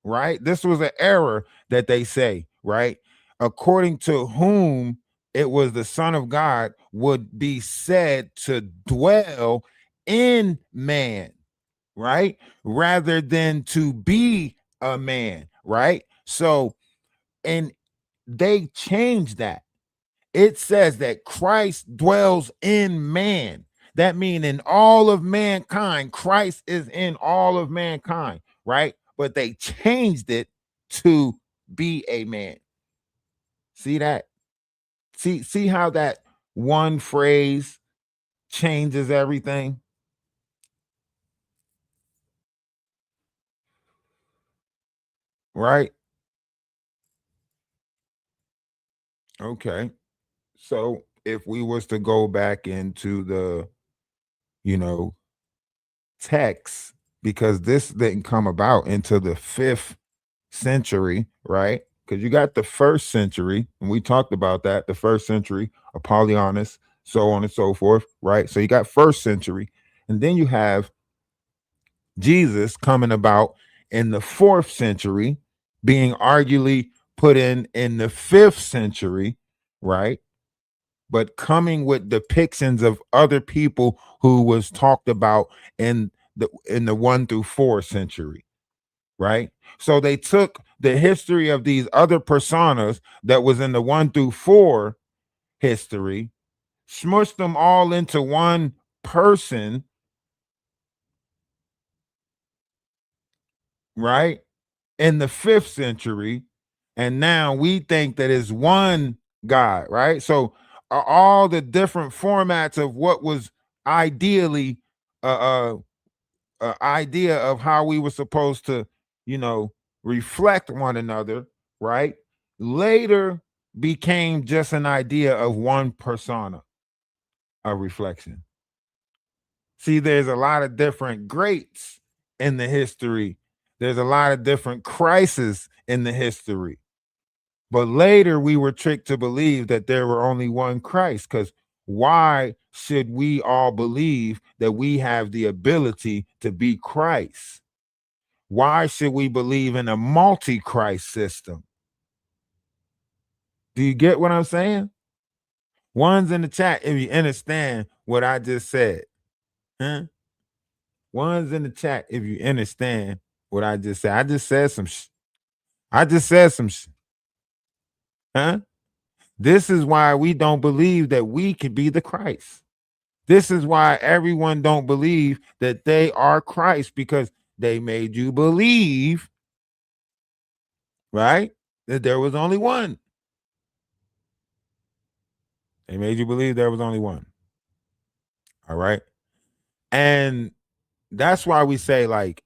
right? This was an error that they say, right? According to whom it was the Son of God would be said to dwell in man, right? Rather than to be a man, right? So, and they changed that. It says that Christ dwells in man. That means in all of mankind, Christ is in all of mankind, right? But they changed it to be a man. See that? See how that one phrase changes everything? Right? Okay. So if we was to go back into the, you know, text, because this didn't come about into the 5th century, right? Because you got the 1st century, and we talked about that, the 1st century, Apollonius, so on and so forth, right? So you got 1st century, and then you have Jesus coming about in the 4th century, being arguably put in the 5th century, right? But coming with depictions of other people who was talked about in the 1 through 4 century, right? So they took the history of these other personas that was in the 1 through 4 history, smushed them all into one person, right? In the 5th century, and now we think that it's one God, right? So all the different formats of what was ideally idea of how we were supposed to, reflect one another, right? Later became just an idea of one persona, a reflection. See, there's a lot of different greats in the history. There's a lot of different crises in the history. But later we were tricked to believe that there were only one Christ, because why should we all believe that we have the ability to be Christ? Why should we believe in a multi-Christ system? Do you get what I'm saying? One's in the chat if you understand what I just said. Huh? One's in the chat if you understand what I just said. I just said some I just said some Huh? This is why we don't believe that we could be the Christ. This is why everyone don't believe that they are Christ, because they made you believe, right, that there was only one. They made you believe there was only one. All right. And that's why we say, like,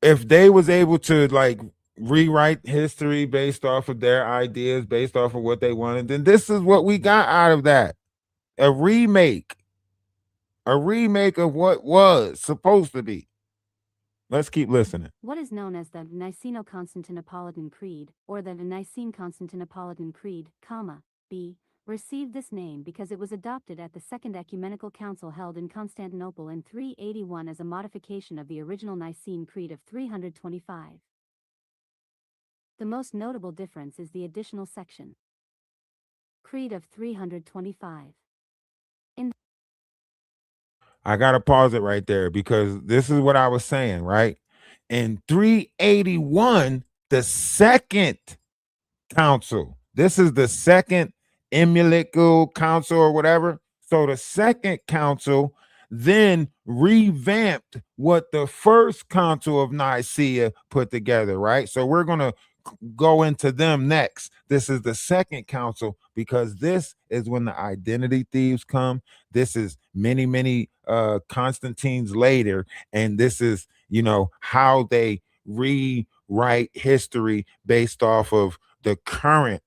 if they was able to like rewrite history based off of their ideas, based off of what they wanted, then this is what we got out of that. A remake of what was supposed to be. Let's keep listening. What is known as the Niceno-Constantinopolitan Creed, or the Nicene-Constantinopolitan Creed, B, received this name because it was adopted at the Second Ecumenical Council held in Constantinople in 381 as a modification of the original Nicene Creed of 325. The most notable difference is the additional section. Creed of 325. I gotta pause it right there because this is what I was saying, right? In 381, the second council. This is the second Emilical council or whatever. So the second council then revamped what the first council of Nicaea put together, right? So we're going to go into them next. This is the second council because this is when the identity thieves come. This is many Constantines later, and this is, you know, how they rewrite history based off of the current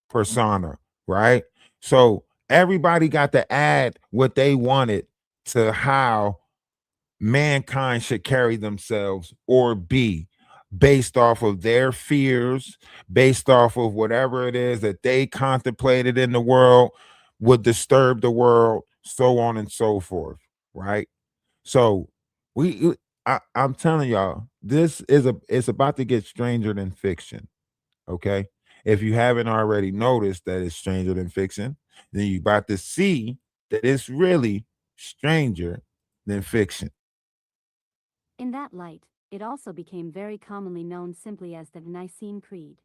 persona, right? So everybody got to add what they wanted to how mankind should carry themselves or be based off of their fears, based off of whatever it is that they contemplated in the world would disturb the world, so on and so forth, right? So I'm telling y'all, it's about to get stranger than fiction. Okay. If you haven't already noticed that it's stranger than fiction, then you about to see that it's really stranger than fiction. In that light, it also became very commonly known simply as the Nicene Creed.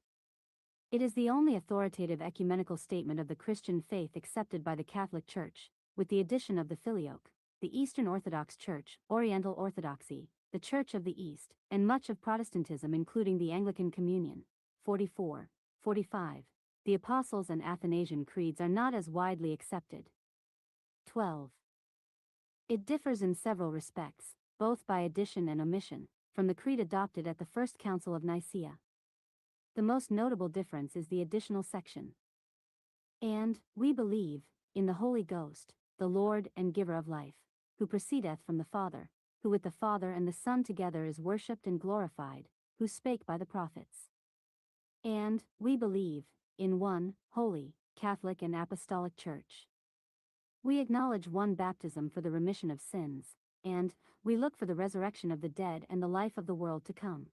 It is the only authoritative ecumenical statement of the Christian faith accepted by the Catholic Church, with the addition of the Filioque, the Eastern Orthodox Church, Oriental Orthodoxy, the Church of the East, and much of Protestantism including the Anglican Communion. 44, 45. The Apostles' and Athanasian creeds are not as widely accepted. 12. It differs in several respects, both by addition and omission, from the creed adopted at the First Council of Nicaea. The most notable difference is the additional section. And we believe in the Holy Ghost, the Lord and giver of life, who proceedeth from the Father, who with the Father and the Son together is worshipped and glorified, who spake by the prophets. And we believe in one holy, Catholic and Apostolic Church. We acknowledge one baptism for the remission of sins, and we look for the resurrection of the dead and the life of the world to come.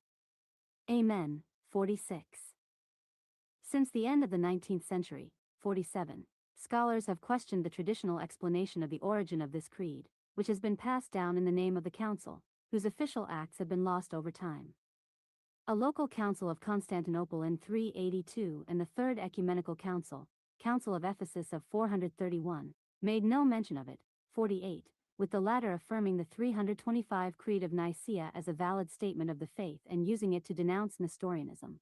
Amen. 46. Since the end of the 19th century, 47, scholars have questioned the traditional explanation of the origin of this creed, which has been passed down in the name of the Council, whose official acts have been lost over time. A local council of Constantinople in 382 and the Third Ecumenical Council, Council of Ephesus of 431, made no mention of it. 48, with the latter affirming the 325 Creed of Nicaea as a valid statement of the faith and using it to denounce Nestorianism.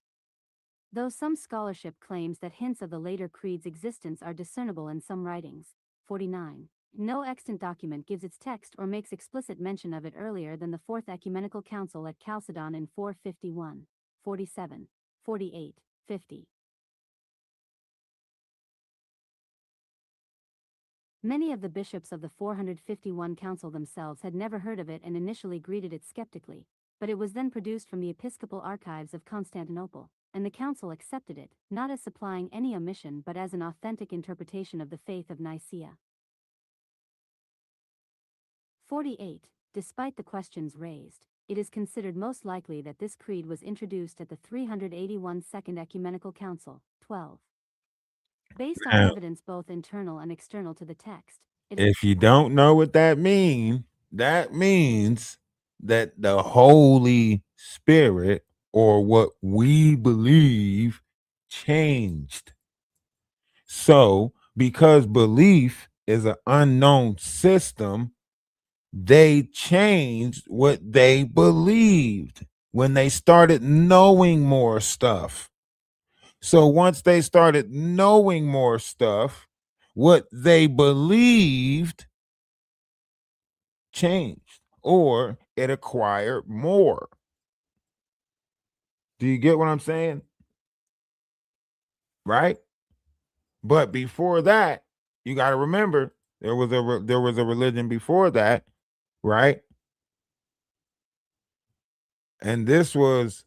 Though some scholarship claims that hints of the later creed's existence are discernible in some writings. 49. No extant document gives its text or makes explicit mention of it earlier than the Fourth Ecumenical Council at Chalcedon in 451, 47, 48, 50. Many of the bishops of the 451 council themselves had never heard of it and initially greeted it skeptically, but it was then produced from the episcopal archives of Constantinople, and the council accepted it, not as supplying any omission but as an authentic interpretation of the faith of Nicaea. 48. Despite the questions raised, it is considered most likely that this creed was introduced at the 381 Second Ecumenical Council, 12. Based on Now, evidence both internal and external to the text, if you don't know what that means that the Holy Spirit, or what we believe, changed. So, because belief is an unknown system, they changed what they believed when they started knowing more stuff. So once they started knowing more stuff, what they believed changed, or it acquired more. Do you get what I'm saying? Right? But before that, you got to remember there was a religion before that, right? And this was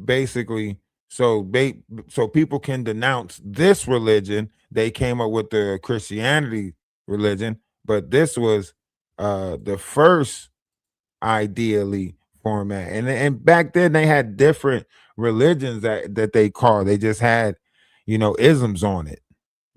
basically So people can denounce this religion. They came up with the Christianity religion, but this was the first ideally format. And back then they had different religions that they called. They just had, isms on it.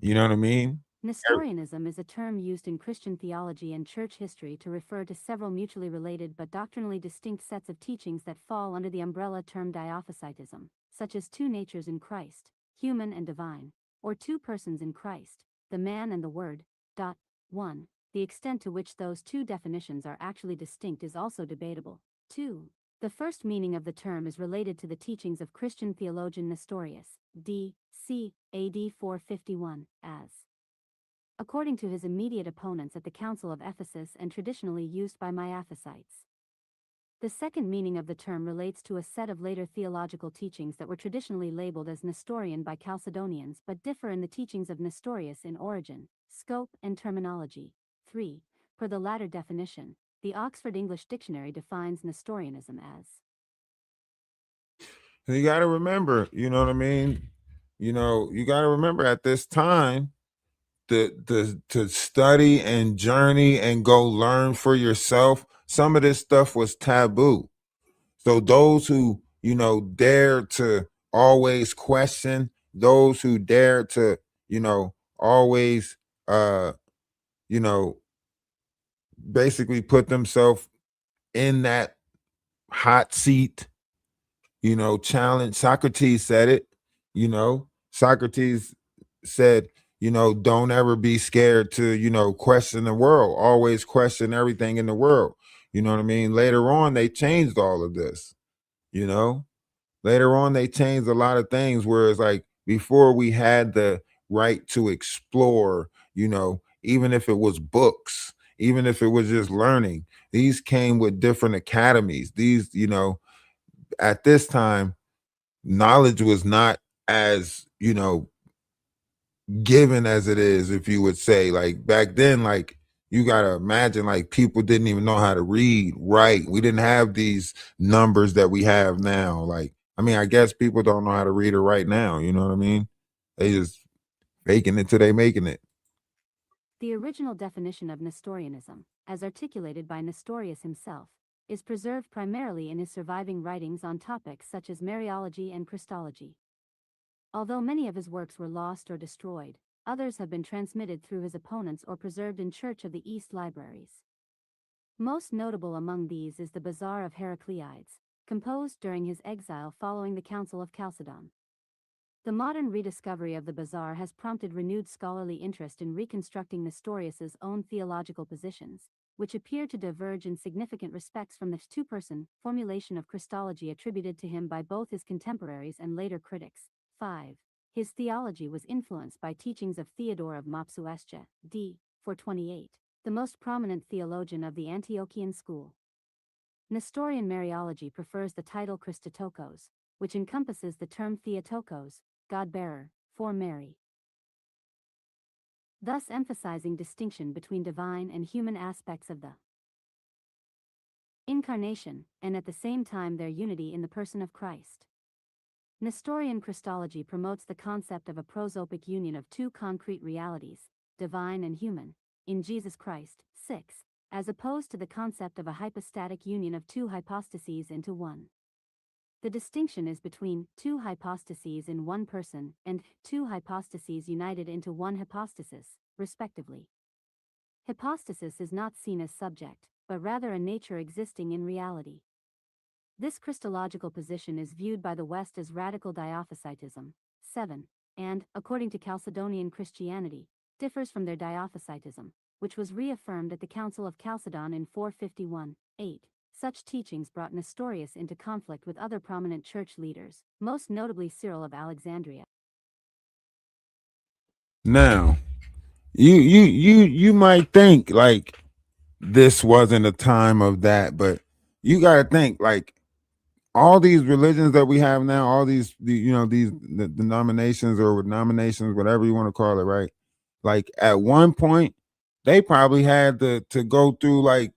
You know what I mean? Nestorianism is a term used in Christian theology and church history to refer to several mutually related but doctrinally distinct sets of teachings that fall under the umbrella term diophysitism, such as two natures in Christ, human and divine, or two persons in Christ, the man and the Word. 1. The extent to which those two definitions are actually distinct is also debatable. 2. The first meaning of the term is related to the teachings of Christian theologian Nestorius, d.c. AD 451, as according to his immediate opponents at the Council of Ephesus and traditionally used by Miaphysites. The second meaning of the term relates to a set of later theological teachings that were traditionally labeled as Nestorian by Chalcedonians but differ in the teachings of Nestorius in origin, scope, and terminology. 3. Per the latter definition, the Oxford English Dictionary defines Nestorianism as You got to remember, you know what I mean? You got to remember at this time to study and journey and go learn for yourself. Some of this stuff was taboo. So those who, dare to always question, those who dare to, always you know, basically put themselves in that hot seat, challenge. Socrates said it, Socrates said, don't ever be scared to, question the world. Always question everything in the world. You know what I mean? Later on, they changed all of this, you know? Later on, they changed a lot of things. Whereas, like, before we had the right to explore, even if it was books, even if it was just learning, these came with different academies. These, at this time, knowledge was not as, given as it is, if you would say. Like back then, like, you gotta imagine, like, people didn't even know how to read, write. We didn't have these numbers that we have now. Like, I mean, I guess people don't know how to read or write now, you know what I mean? They just faking it till they making it. the original definition of Nestorianism, as articulated by Nestorius himself, is preserved primarily in his surviving writings on topics such as Mariology and Christology. Although many of his works were lost or destroyed, others have been transmitted through his opponents or preserved in Church of the East libraries. Most notable among these is the Bazaar of Heracleides, composed during his exile following the Council of Chalcedon. The modern rediscovery of the Bazaar has prompted renewed scholarly interest in reconstructing Nestorius's own theological positions, which appear to diverge in significant respects from the two-person formulation of Christology attributed to him by both his contemporaries and later critics. 5. His theology was influenced by teachings of Theodore of Mopsuestia, d. 428, the most prominent theologian of the Antiochian school. Nestorian Mariology prefers the title Christotokos, which encompasses the term Theotokos, God-bearer, for Mary, thus emphasizing distinction between divine and human aspects of the incarnation, and at the same time their unity in the person of Christ. Nestorian Christology promotes the concept of a prosopic union of two concrete realities, divine and human, in Jesus Christ. 6. As opposed to the concept of a hypostatic union of two hypostases into one. The distinction is between two hypostases in one person and two hypostases united into one hypostasis, respectively. Hypostasis is not seen as subject, but rather a nature existing in reality. This Christological position is viewed by the West as radical diophysitism. 7. And, according to Chalcedonian Christianity, differs from their diophysitism, which was reaffirmed at the Council of Chalcedon in 451. 8. Such teachings brought Nestorius into conflict with other prominent church leaders, most notably Cyril of Alexandria. Now, you might think like this wasn't a time of that, but you got to think, like, all these religions that we have now, all these these denominations or nominations, whatever you want to call it, right? Like, at one point, they probably had to go through, like,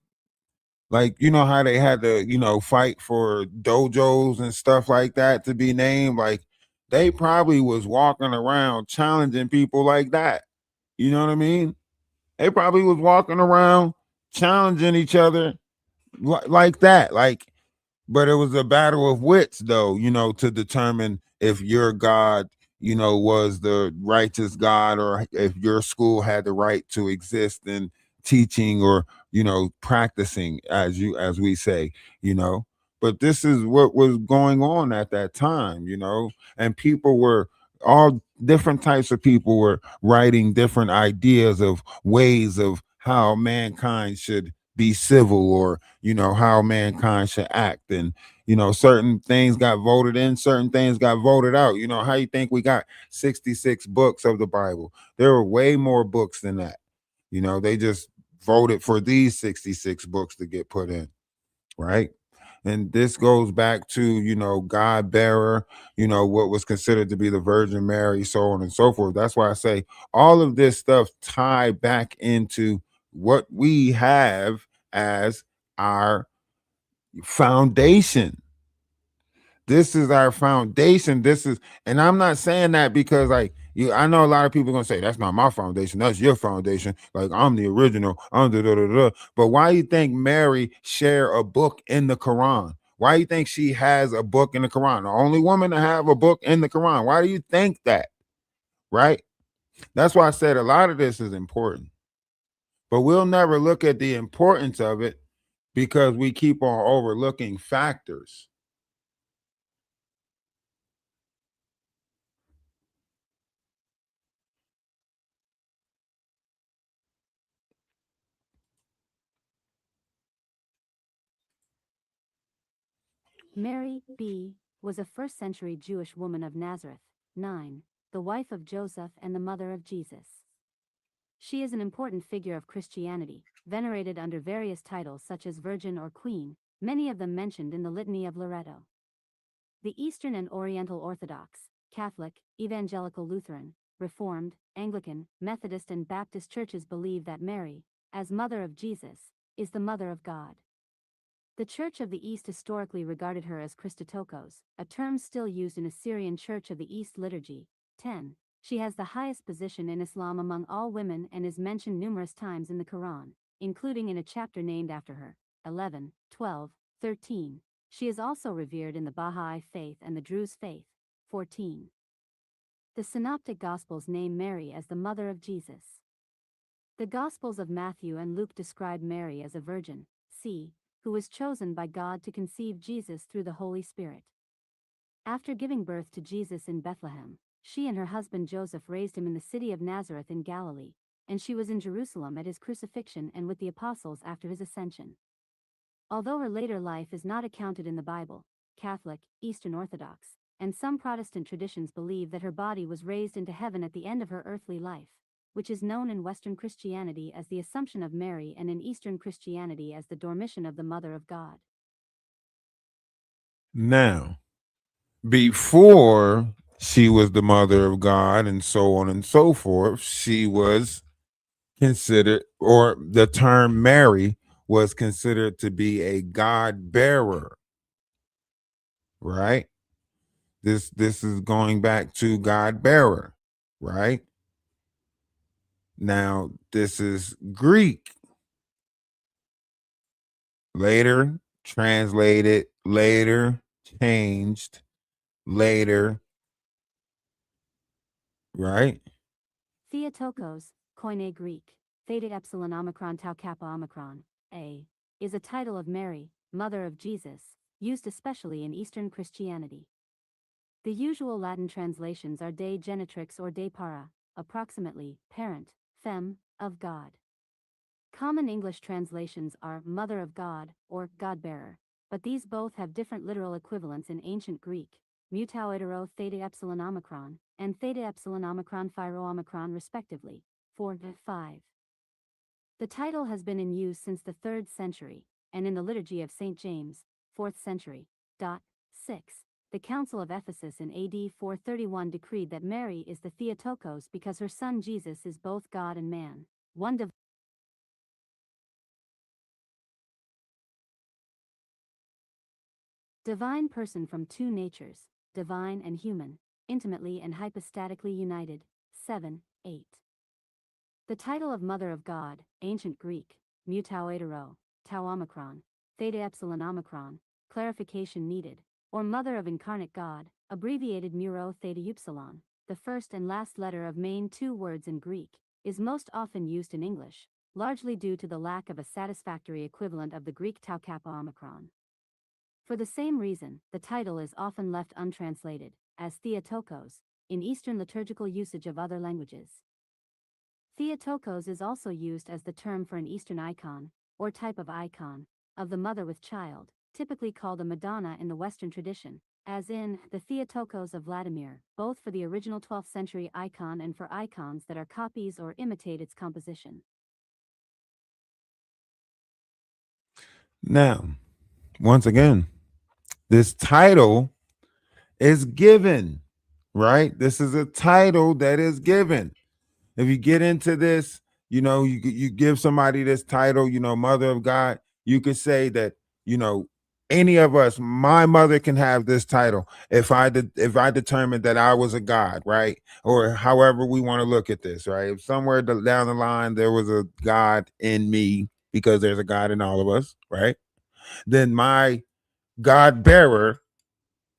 you know how they had to fight for dojos and stuff like that to be named. Like, they probably was walking around challenging people like that. You know what I mean? They probably was walking around challenging each other like that. Like, but it was a battle of wits, though, to determine if your God, was the righteous God, or if your school had the right to exist in teaching, or practicing, as we say. you know but this is what was going on at that time. And people were, all different types of people were writing different ideas of ways of how mankind should be civil, or how mankind should act. And certain things got voted in, certain things got voted out. How you think we got 66 books of the Bible? There were way more books than that. They just voted for these 66 books to get put in, right? And this goes back to, God bearer, what was considered to be the Virgin Mary, so on and so forth. That's why I say all of this stuff tie back into what we have as our foundation. This is our foundation. And I'm not saying that because, like, I know a lot of people are gonna say that's not my foundation, that's your foundation. Like, I'm the original. I'm da da da da. But why do you think Mary share a book in the Quran? Why do you think she has a book in the Quran? The only woman to have a book in the Quran. Why do you think that? Right? That's why I said a lot of this is important. But we'll never look at the importance of it because we keep on overlooking factors. Mary, B., was a first-century Jewish woman of Nazareth, 9, the wife of Joseph and the mother of Jesus. She is an important figure of Christianity, venerated under various titles such as Virgin or Queen, many of them mentioned in the Litany of Loretto. The Eastern and Oriental Orthodox, Catholic, Evangelical Lutheran, Reformed, Anglican, Methodist and Baptist churches believe that Mary, as mother of Jesus, is the mother of God. The Church of the East historically regarded her as Christotokos, a term still used in Assyrian Church of the East liturgy. 10. She has the highest position in Islam among all women and is mentioned numerous times in the Quran, including in a chapter named after her. 11, 12, 13. She is also revered in the Baha'i faith and the Druze faith. 14. The Synoptic Gospels name Mary as the mother of Jesus. The Gospels of Matthew and Luke describe Mary as a virgin, c. who was chosen by God to conceive Jesus through the Holy Spirit. After giving birth to Jesus in Bethlehem, she and her husband Joseph raised him in the city of Nazareth in Galilee, and she was in Jerusalem at his crucifixion and with the apostles after his ascension. Although her later life is not accounted in the Bible, Catholic, Eastern Orthodox, and some Protestant traditions believe that her body was raised into heaven at the end of her earthly life, which is known in Western Christianity as the Assumption of Mary and in Eastern Christianity as the Dormition of the Mother of God. Now, before she was the mother of God and so on and so forth, she was considered, or the term Mary was considered to be a God bearer, right? This is going back to God bearer, right? Now, this is Greek, later translated, later changed, later, right? Theotokos, Koine Greek, Theta Epsilon Omicron Tau Kappa Omicron, A, is a title of Mary, Mother of Jesus, used especially in Eastern Christianity. The usual Latin translations are Dei Genitrix or Dei Para, approximately, parent, femme, of God. Common English translations are Mother of God or God-bearer, but these both have different literal equivalents in ancient Greek, mutau itero theta epsilon omicron, and theta epsilon omicron phi-rho omicron respectively, 4 to 5. The title has been in use since the 3rd century, and in the liturgy of St. James, 4th century. 6. The Council of Ephesus in AD 431 decreed that Mary is the Theotokos because her son Jesus is both God and man, one divine person from two natures, divine and human. intimately and hypostatically united. 7, 8. The title of Mother of God, Ancient Greek, mu tau hetero, tau omicron, theta epsilon omicron, clarification needed, or Mother of Incarnate God, abbreviated mu rho theta upsilon, the first and last letter of main two words in Greek, is most often used in English, largely due to the lack of a satisfactory equivalent of the Greek tau kappa omicron. For the same reason, the title is often left untranslated, as Theotokos, in Eastern liturgical usage of other languages. Theotokos is also used as the term for an Eastern icon, or type of icon, of the mother with child, typically called a Madonna in the Western tradition, as in the Theotokos of Vladimir, both for the original 12th century icon and for icons that are copies or imitate its composition. Now, once again, this title is given, right? This is a title that is given. If you get into this, you give somebody this title, Mother of God, you could say that, any of us, my mother can have this title if I determined that I was a God, right? Or however we want to look at this, right? If somewhere down the line there was a God in me, because there's a God in all of us, right? Then my God bearer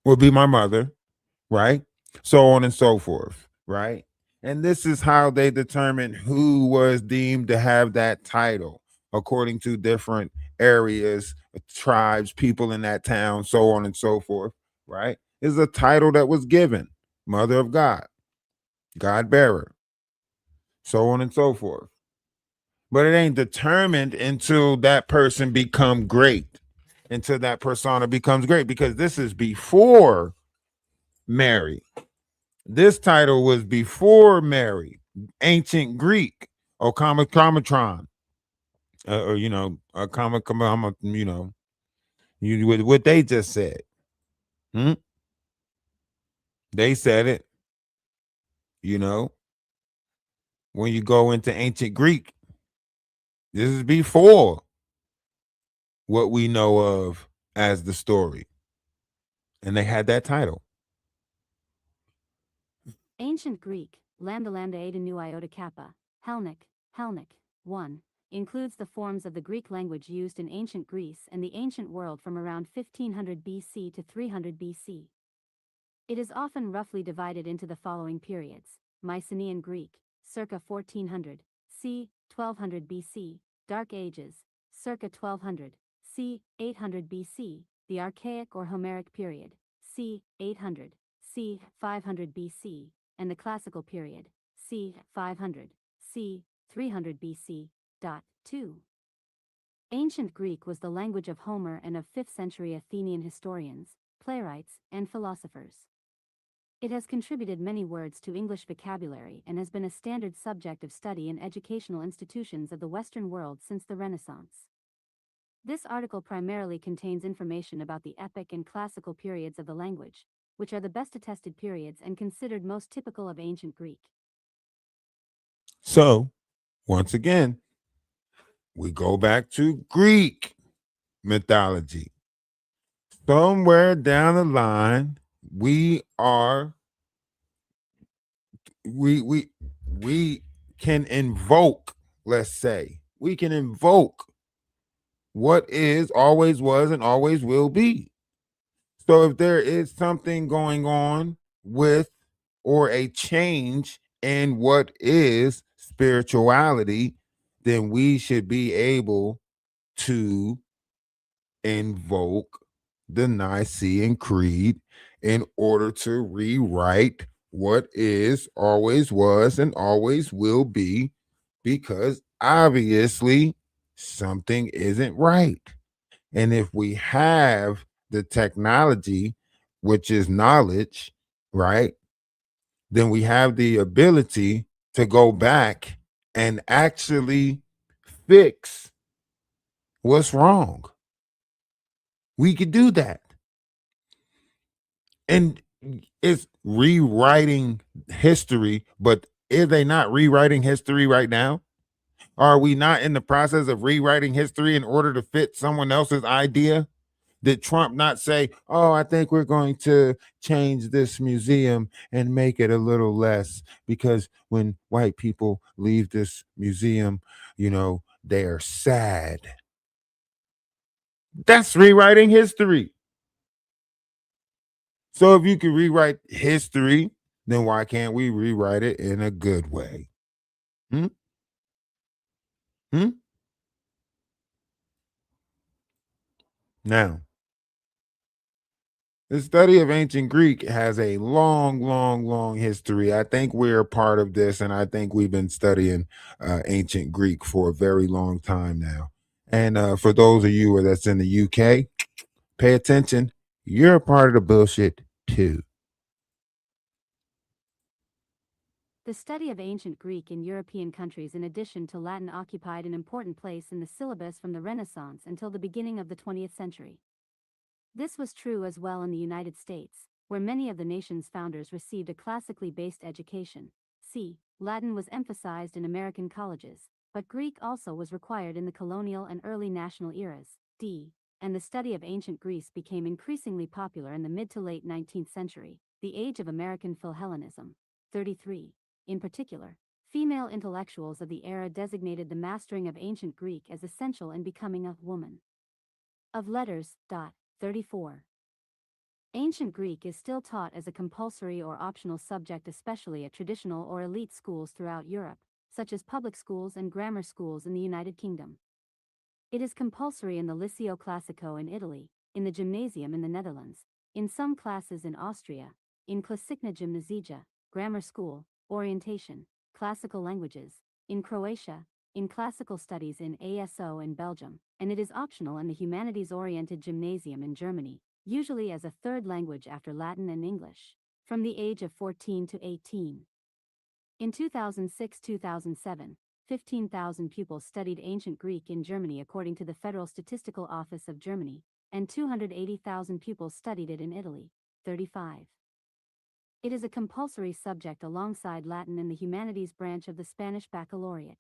will be my mother, right? So on and so forth, right? And this is how they determined who was deemed to have that title according to different areas, tribes, people in that town, so on and so forth, right? Is a title that was given, Mother of God, God bearer, so on and so forth. But it ain't determined until that person become great, until that persona becomes great, because this is before Mary. This title was before Mary, ancient Greek, or comatron, or a comic, what they just said. They said it. When you go into ancient Greek, this is before what we know of as the story, and they had that title. Ancient Greek, lambda lambda eta nu iota kappa, Hellenic, 1, includes the forms of the Greek language used in ancient Greece and the ancient world from around 1500 BC to 300 BC. It is often roughly divided into the following periods: Mycenaean Greek, circa 1400, c. 1200 BC, Dark Ages, circa 1200, c. 800 BC, the Archaic or Homeric period, c. 800, c. 500 BC, and the Classical period, c. 500, c. 300 BC. 2. Ancient Greek was the language of Homer and of 5th century Athenian historians, playwrights, and philosophers. It has contributed many words to English vocabulary and has been a standard subject of study in educational institutions of the Western world since the Renaissance. This article primarily contains information about the epic and classical periods of the language, which are the best attested periods and considered most typical of ancient Greek. So, once again, we go back to Greek mythology. Somewhere down the line, we can invoke, let's say, we can invoke what is, always was, and always will be. So if there is something going on with, or a change in what is spirituality, then we should be able to invoke the Nicene Creed in order to rewrite what is, always was, and always will be, because obviously something isn't right. And if we have the technology, which is knowledge, right, then we have the ability to go back and actually fix what's wrong. We could do that. And it's rewriting history, but is they not rewriting history right now? Are we not in the process of rewriting history in order to fit someone else's idea? Did Trump not say, "Oh, I think we're going to change this museum and make it a little less because when white people leave this museum, they are sad." That's rewriting history. So if you can rewrite history, then why can't we rewrite it in a good way? Hmm? Hmm? Now, the study of ancient Greek has a long, long, long history. I think we're a part of this, and I think we've been studying ancient Greek for a very long time now. And for those of you that's in the UK, pay attention. You're a part of the bullshit too. The study of ancient Greek in European countries in addition to Latin occupied an important place in the syllabus from the Renaissance until the beginning of the 20th century. This was true as well in the United States, where many of the nation's founders received a classically based education. C. Latin was emphasized in American colleges, but Greek also was required in the colonial and early national eras. D. And the study of ancient Greece became increasingly popular in the mid to late 19th century, the age of American Philhellenism. 33. In particular, female intellectuals of the era designated the mastering of ancient Greek as essential in becoming a woman of letters. 34. Ancient Greek is still taught as a compulsory or optional subject, especially at traditional or elite schools throughout Europe, such as public schools and grammar schools in the United Kingdom. It is compulsory in the Liceo Classico in Italy, in the Gymnasium in the Netherlands, in some classes in Austria, in Klasicna Gimnazija, grammar school, orientation, classical languages, in Croatia, in classical studies in ASO in Belgium, and it is optional in the humanities-oriented gymnasium in Germany, usually as a third language after Latin and English, from the age of 14 to 18. In 2006-2007, 15,000 pupils studied ancient Greek in Germany according to the Federal Statistical Office of Germany, and 280,000 pupils studied it in Italy. 35. It is a compulsory subject alongside Latin in the humanities branch of the Spanish Baccalaureate.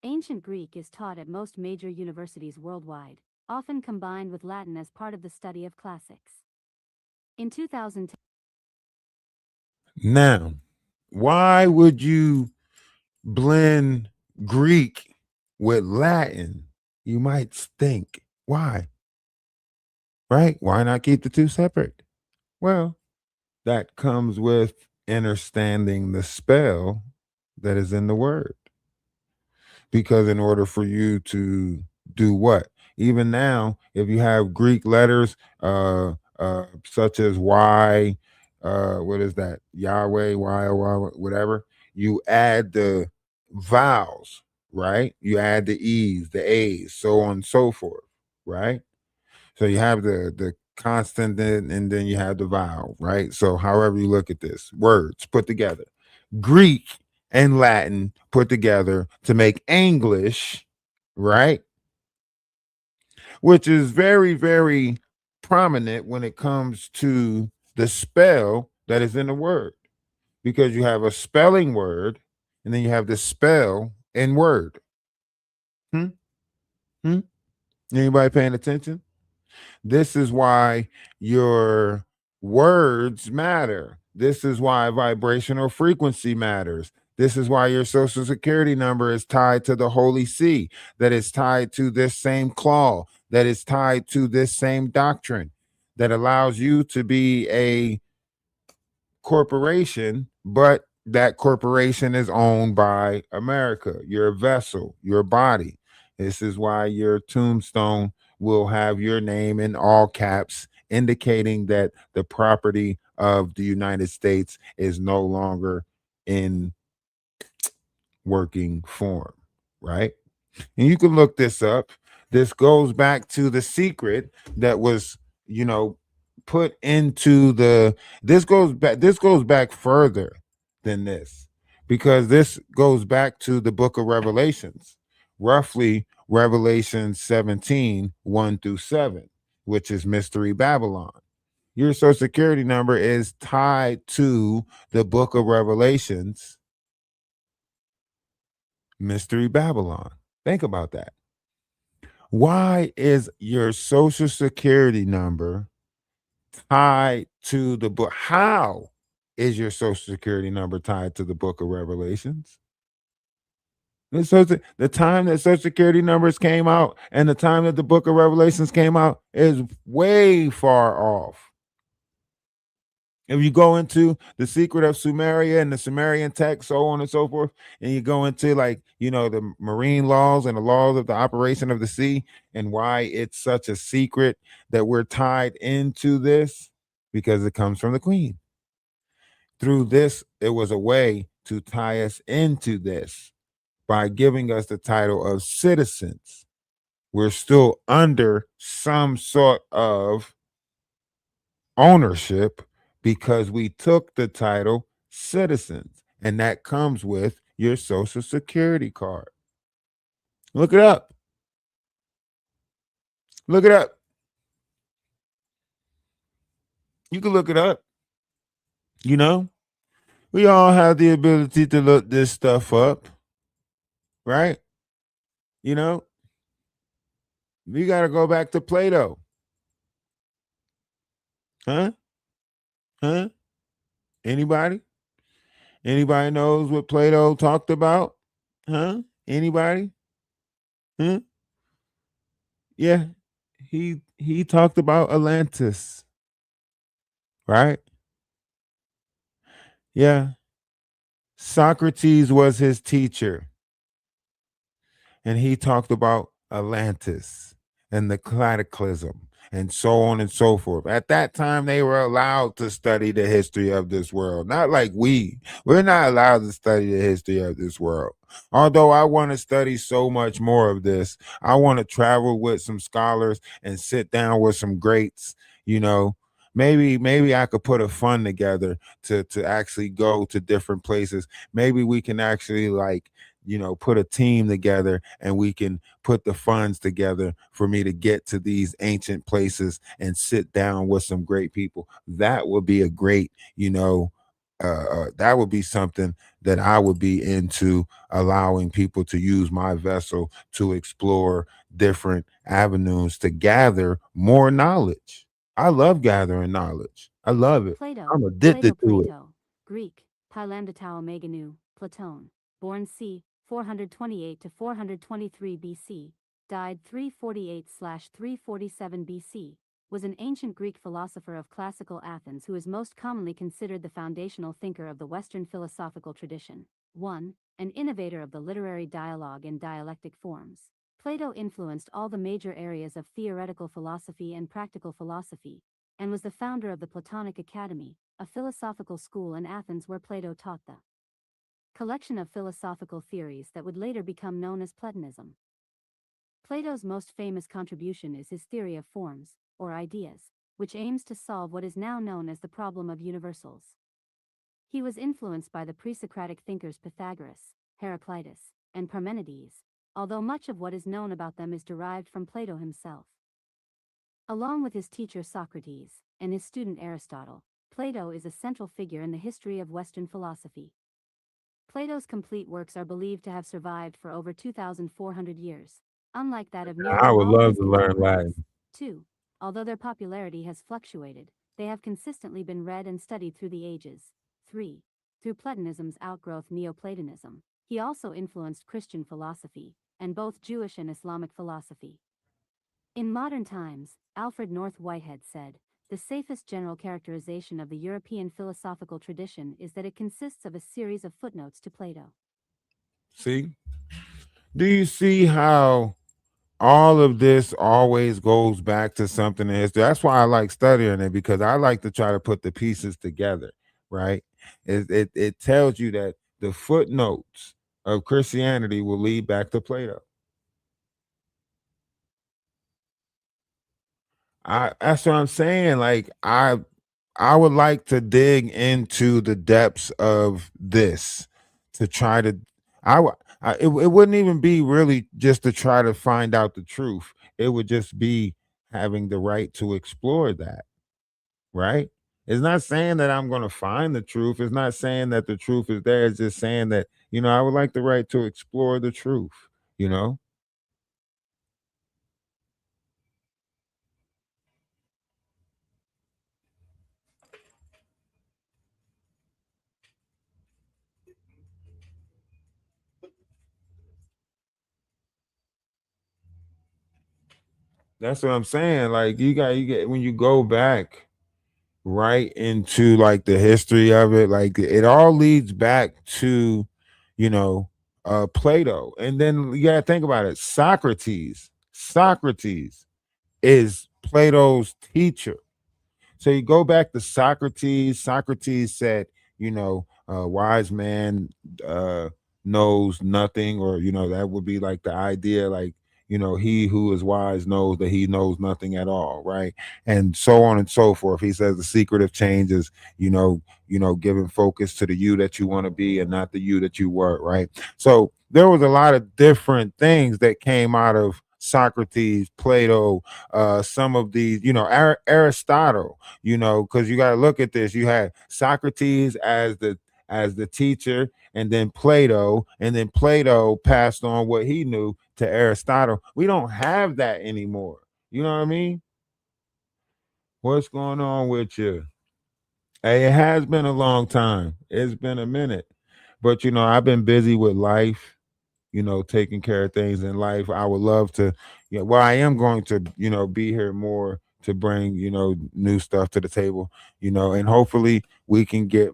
Ancient Greek is taught at most major universities worldwide, often combined with Latin as part of the study of classics. In 2010, Now, why would you blend Greek with Latin? You might think, why? Right? Why not keep the two separate? Well, that comes with understanding the spell that is in the word. Because in order for you to do what? Even now, if you have Greek letters, such as Y, what is that? Yahweh, whatever, you add the vowels, right? You add the E's, the A's, so on and so forth, right? So you have the constant and then you have the vowel, right? So however you look at this, words put together. Greek and Latin put together to make English, right? Which is very, very prominent when it comes to the spell that is in the word, because you have a spelling word and then you have the spell in word. Hmm? Hmm? Anybody paying attention? This is why your words matter. This is why vibrational frequency matters. This is why your social security number is tied to the Holy See, that is tied to this same claw, that is tied to this same doctrine, that allows you to be a corporation, but that corporation is owned by America. You're a vessel, your body. This is why your tombstone will have your name in all caps, indicating that the property of the United States is no longer in working form, right? And you can look this up. This goes back to the secret that was, put into the this goes back further than this, because this goes back to the book of Revelations, roughly Revelation 17, 1 through 7, which is Mystery Babylon. Your social security number is tied to the book of Revelations, Mystery Babylon. Think about that. Why is your social security number tied to the book? How is your social security number tied to the book of Revelations? The time that social security numbers came out and the time that the book of Revelations came out is way far off. If you go into the secret of Sumeria and the Sumerian text, so on and so forth, and you go into, like, the marine laws and the laws of the operation of the sea and why it's such a secret that we're tied into this, because it comes from the queen. Through this, it was a way to tie us into this by giving us the title of citizens. We're still under some sort of ownership because we took the title citizens, and that comes with your social security card. Look it up. Look it up. You can look it up. We all have the ability to look this stuff up, right? You know, we got to go back to Plato. Huh? Huh? Anybody? Anybody knows what Plato talked about? Huh? Anybody? Huh? Yeah. He talked about Atlantis, right? Yeah. Socrates was his teacher, and he talked about Atlantis and the cataclysm and so on and so forth. At that time, they were allowed to study the history of this world. Not like we're not allowed to study the history of this world. Although I want to study so much more of this, I want to travel with some scholars and sit down with some greats, you know. Maybe I could put a fund together to actually go to different places. Maybe we can actually, like, put a team together and we can put the funds together for me to get to these ancient places and sit down with some great people. That would be a great, that would be something that I would be into, allowing people to use my vessel to explore different avenues to gather more knowledge. I love gathering knowledge. I love it. Plato, I'm addicted to it. Greek, Pylamdatao Meganu, Platon, born c. 428 to 423 BC, died 348/347 BC, was an ancient Greek philosopher of classical Athens who is most commonly considered the foundational thinker of the Western philosophical tradition. 1. An innovator of the literary dialogue in dialectic forms. Plato influenced all the major areas of theoretical philosophy and practical philosophy, and was the founder of the Platonic Academy, a philosophical school in Athens where Plato taught the collection of philosophical theories that would later become known as Platonism. Plato's most famous contribution is his theory of forms, or ideas, which aims to solve what is now known as the problem of universals. He was influenced by the pre-Socratic thinkers Pythagoras, Heraclitus, and Parmenides, although much of what is known about them is derived from Plato himself. Along with his teacher Socrates and his student Aristotle, Plato is a central figure in the history of Western philosophy. Plato's complete works are believed to have survived for over 2,400 years, unlike that of nearly I would all of love his to learn contemporaries. Latin. 2. Although their popularity has fluctuated, they have consistently been read and studied through the ages. 3. Through Platonism's outgrowth Neoplatonism, he also influenced Christian philosophy, and both Jewish and Islamic philosophy. In modern times, Alfred North Whitehead said, "The safest general characterization of the European philosophical tradition is that it consists of a series of footnotes to Plato." See? Do you see how all of this always goes back to something in history? That's why I like studying it, because I like to try to put the pieces together, right? It tells you that the footnotes of Christianity will lead back to Plato. That's what I'm saying. Like, I would like to dig into the depths of this to try to it wouldn't even be really just to try to find out the truth. It would just be having the right to explore that, right? It's not saying that I'm going to find the truth. It's not saying that the truth is there. It's just saying that, I would like the right to explore the truth, you know? That's what I'm saying. Like you get when you go back right into like the history of it, like it all leads back to, you know, Plato. And then you gotta think about it. Socrates is Plato's teacher. So you go back to Socrates. Socrates said, a wise man uh, knows nothing, or that would be like the idea, like he who is wise knows that he knows nothing at all, right? And so on and so forth. He says the secret of change is, giving focus to the you that you want to be and not the you that you were, right? So there was a lot of different things that came out of Socrates, Plato, some of these, Aristotle, because you got to look at this. You had Socrates as the teacher, and then Plato passed on what he knew to Aristotle. We don't have that anymore. You know what I mean? What's going on with you? Hey, it has been a long time. It's been a minute. But I've been busy with life, taking care of things in life. I would love to, well, I am going to, be here more to bring, new stuff to the table, and hopefully we can get,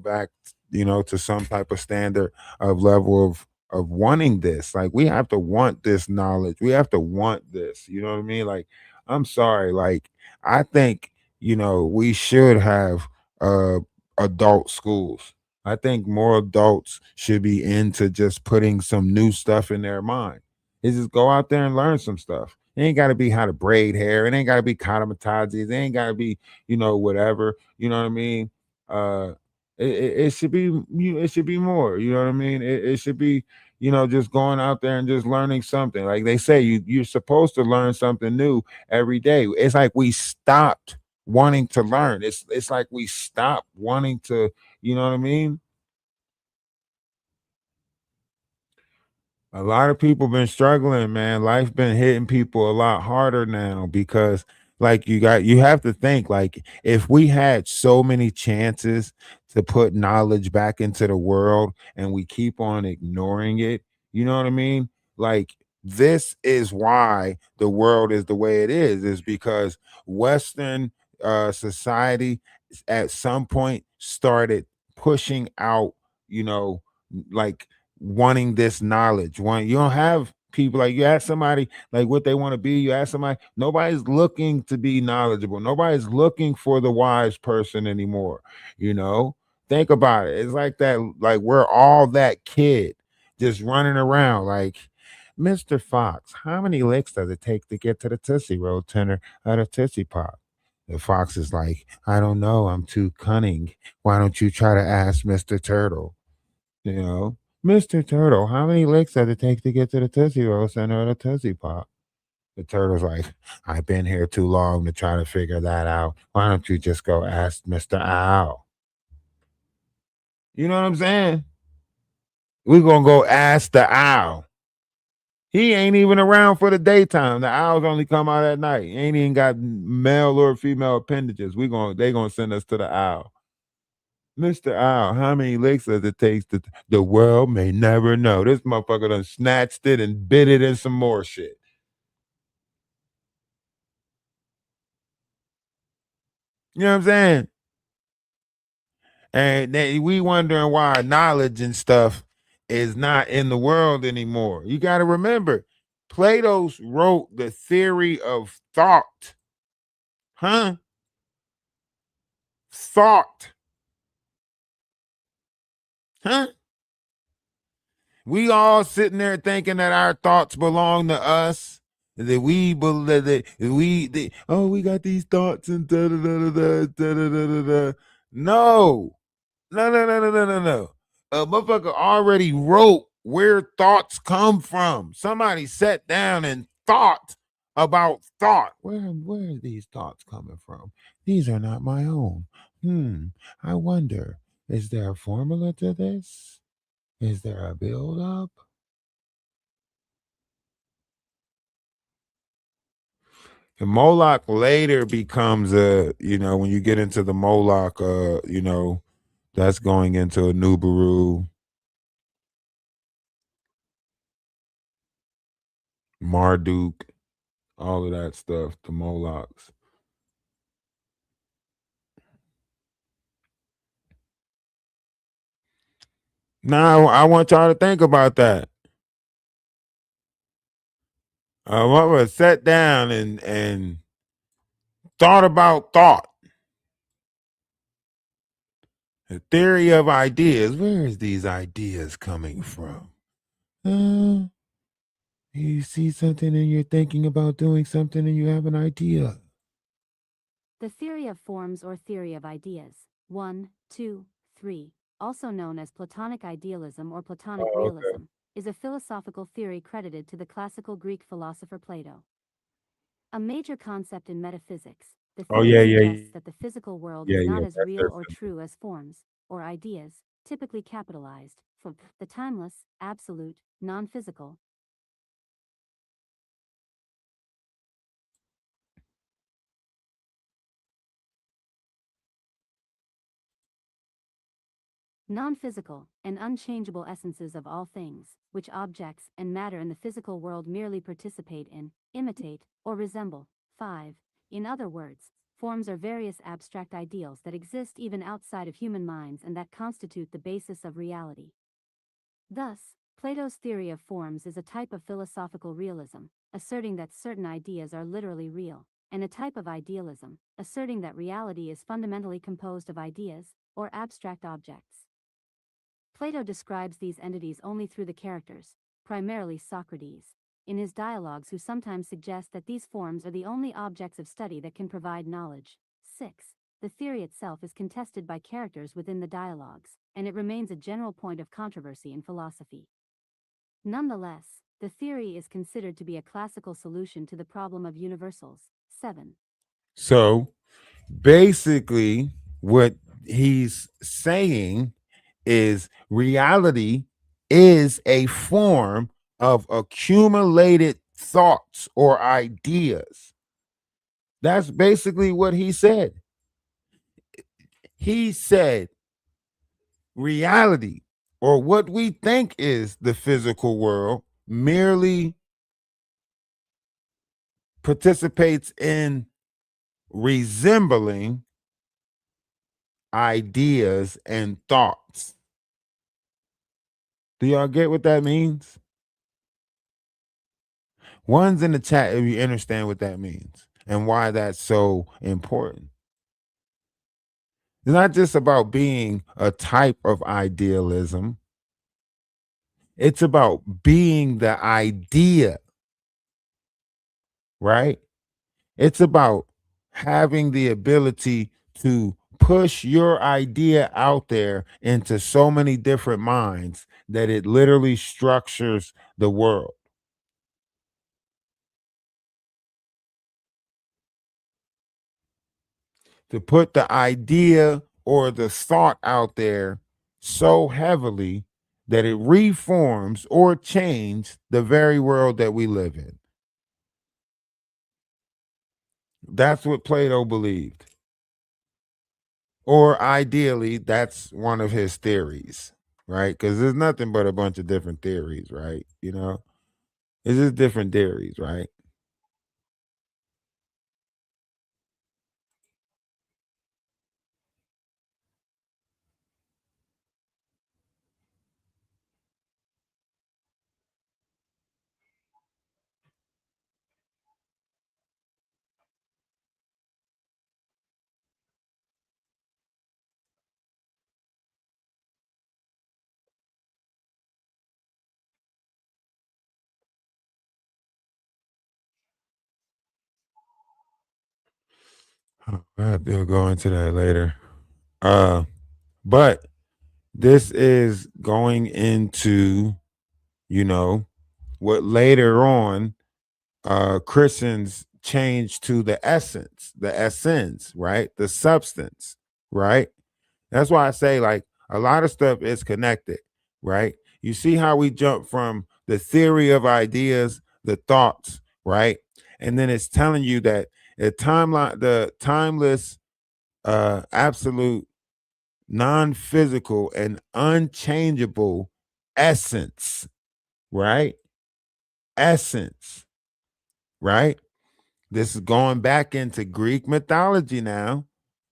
back, to some type of standard of level of wanting this. Like we have to want this knowledge. We have to want this. You know what I mean? Like, I'm sorry. Like, I think, we should have uh adult schools. I think more adults should be into just putting some new stuff in their mind. Is just go out there and learn some stuff. It ain't got to be how to braid hair. It ain't got to be katamatazi. It ain't got to be, whatever. You know what I mean? Uh, it should be it should be more. You know what I mean? It should be just going out there and just learning something. Like they say, you're supposed to learn something new every day. It's like we stopped wanting to learn. It's like we stopped wanting to. You know what I mean? A lot of people been struggling, man. Life been hitting people a lot harder now because like you have to think like if we had so many chances to put knowledge back into the world and we keep on ignoring it, you know what I mean? Like this is why the world is the way it is because Western society at some point started pushing out, you know, like wanting this knowledge. You don't have people like you ask somebody like what they want to be. You ask somebody, nobody's looking to be knowledgeable. Nobody's looking for the wise person anymore. You know, think about it. It's like that, like we're all that kid just running around like Mr. Fox, how many licks does it take to get to the Tootsie Roll tenor at a Tootsie Pop? The fox is like, I don't know. I'm too cunning. Why don't you try to ask Mr. Turtle? You know, Mr. Turtle, how many licks does it take to get to the Tootsie Roll center of the Tootsie Pop? The turtle's like, I've been here too long to try to figure that out. Why don't you just go ask Mr. Owl? You know what I'm saying? We're going to go ask the owl. He ain't even around for the daytime. The owls only come out at night. He ain't even got male or female appendages. They gonna send us to the owl. Mr. Owl, how many licks does it take to the world may never know? This motherfucker done snatched it and bit it in some more shit. You know what I'm saying? And we wondering why knowledge and stuff is not in the world anymore. You got to remember, Plato's wrote the theory of thought. Huh? Thought. Huh? We all sitting there thinking that our thoughts belong to us. That we believe that we got these thoughts and da da da da da da da da da. No, no. A motherfucker already wrote where thoughts come from. Somebody sat down and thought about thought. Where are these thoughts coming from? These are not my own. I wonder, is there a formula to this? Is there a build up? And Moloch later becomes when you get into the Moloch, that's going into a Nubaru, Marduk, all of that stuff, the Molochs. Now I want y'all to think about that. What was sat down and thought about thought. The theory of ideas. Where is these ideas coming from? You see something and you're thinking about doing something and you have an idea. The theory of forms or theory of ideas. 1, 2, 3, also known as Platonic idealism or Platonic Oh, okay. realism, is a philosophical theory credited to the classical Greek philosopher Plato. A major concept in metaphysics, the Oh theory yeah, suggests that the physical world is not as That's real or simple. true as forms, or ideas, typically capitalized, for the timeless, absolute, non-physical. Non-physical and unchangeable essences of all things, which objects and matter in the physical world merely participate in, imitate, or resemble. 5. In other words, forms are various abstract ideals that exist even outside of human minds and that constitute the basis of reality. Thus, Plato's theory of forms is a type of philosophical realism, asserting that certain ideas are literally real, and a type of idealism, asserting that reality is fundamentally composed of ideas, or abstract objects. Plato describes these entities only through the characters, primarily Socrates, in his dialogues, who sometimes suggest that these forms are the only objects of study that can provide knowledge. 6. The theory itself is contested by characters within the dialogues, and it remains a general point of controversy in philosophy. Nonetheless, the theory is considered to be a classical solution to the problem of universals. 7. So basically, what he's saying is reality is a form of accumulated thoughts or ideas. That's basically what he said. He said reality, or what we think is the physical world, merely participates in resembling ideas and thoughts. Do y'all get what that means? One's in the chat if you understand what that means and why that's so important. It's not just about being a type of idealism, it's about being the idea, right? It's about having the ability to push your idea out there into so many different minds that it literally structures the world. To put the idea or the thought out there so heavily that it reforms or changes the very world that we live in. That's what Plato believed. Or ideally, that's one of his theories, right? Because there's nothing but a bunch of different theories, right? You know, it's just different theories, right? We'll go into that later. But this is going into, you know, what later on Christians change to the essence, right? The substance, right? That's why I say like a lot of stuff is connected, right? You see how we jump from the theory of ideas, the thoughts, right? And then it's telling you that the timeless, absolute, non-physical, and unchangeable essence, right? Essence, right? This is going back into Greek mythology now.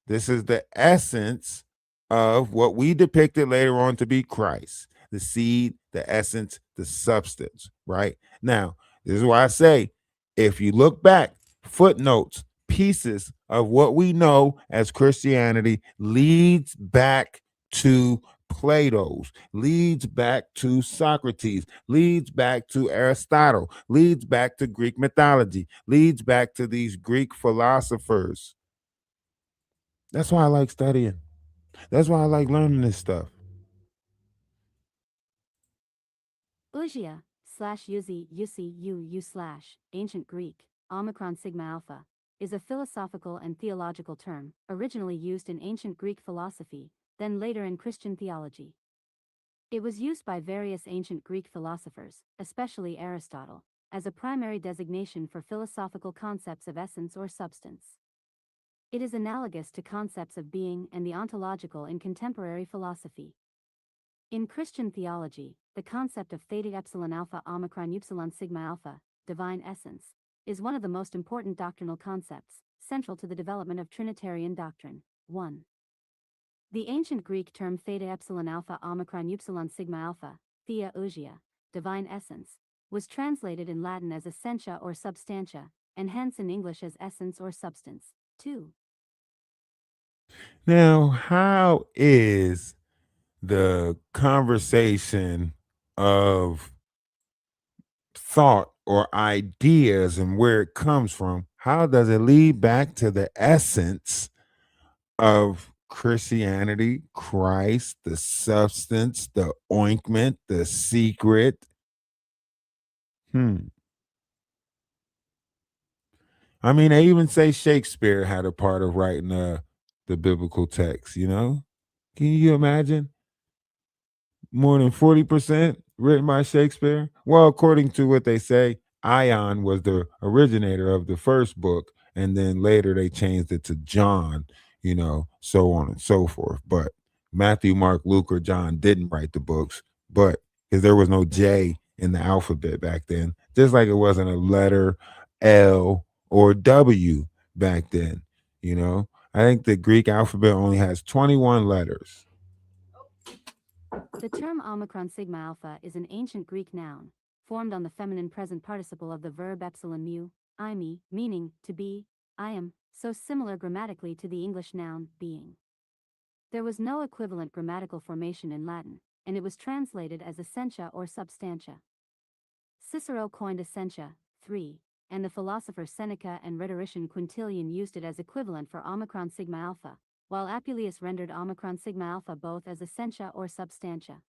This is the essence of what we depicted later on to be Christ, the seed, the essence, the substance, right? Now, this is why I say if you look back, footnotes, pieces of what we know as Christianity leads back to Plato's, leads back to Socrates, leads back to Aristotle, leads back to Greek mythology, leads back to these Greek philosophers. That's why I like studying. That's why I like learning this stuff. Usia slash Uzi UCUU slash Ancient Greek, Omicron Sigma Alpha, is a philosophical and theological term, originally used in ancient Greek philosophy, then later in Christian theology. It was used by various ancient Greek philosophers, especially Aristotle, as a primary designation for philosophical concepts of essence or substance. It is analogous to concepts of being and the ontological in contemporary philosophy. In Christian theology, the concept of theta epsilon alpha omicron upsilon sigma alpha, divine essence, is one of the most important doctrinal concepts, central to the development of Trinitarian doctrine. 1. The ancient Greek term theta epsilon alpha omicron upsilon sigma alpha, thea ousia, divine essence, was translated in Latin as essentia or substantia, and hence in English as essence or substance. 2. Now, how is the conversation of thought or ideas and where it comes from, how does it lead back to the essence of Christianity, Christ, the substance, the ointment, the secret? I mean, they even say Shakespeare had a part of writing the biblical text, you know? Can you imagine? More than 40% written by Shakespeare? Well, according to what they say, Ion was the originator of the first book, and then later they changed it to John, so on and so forth. But Matthew, Mark, Luke, or John didn't write the books, but because there was no J in the alphabet back then, just like it wasn't a letter L or W back then, I think the Greek alphabet only has 21 letters. The term omicron sigma alpha is an ancient Greek noun, formed on the feminine present participle of the verb epsilon mu, ime, meaning to be, I am, so similar grammatically to the English noun being. There was no equivalent grammatical formation in Latin, and it was translated as essentia or substantia. Cicero coined essentia, 3, and the philosopher Seneca and rhetorician Quintilian used it as equivalent for omicron sigma alpha, while Apuleius rendered omicron sigma alpha both as essentia or substantia.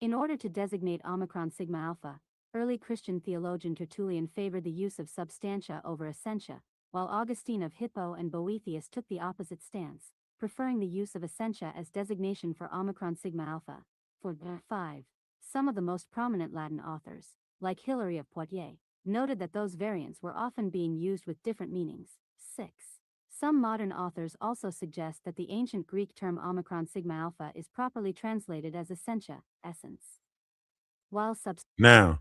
In order to designate omicron sigma alpha, early Christian theologian Tertullian favored the use of substantia over essentia, while Augustine of Hippo and Boethius took the opposite stance, preferring the use of essentia as designation for omicron sigma alpha. 5. Some of the most prominent Latin authors, like Hilary of Poitiers, noted that those variants were often being used with different meanings. 6. Some modern authors also suggest that the ancient Greek term omicron sigma alpha is properly translated as essentia, essence. While Now,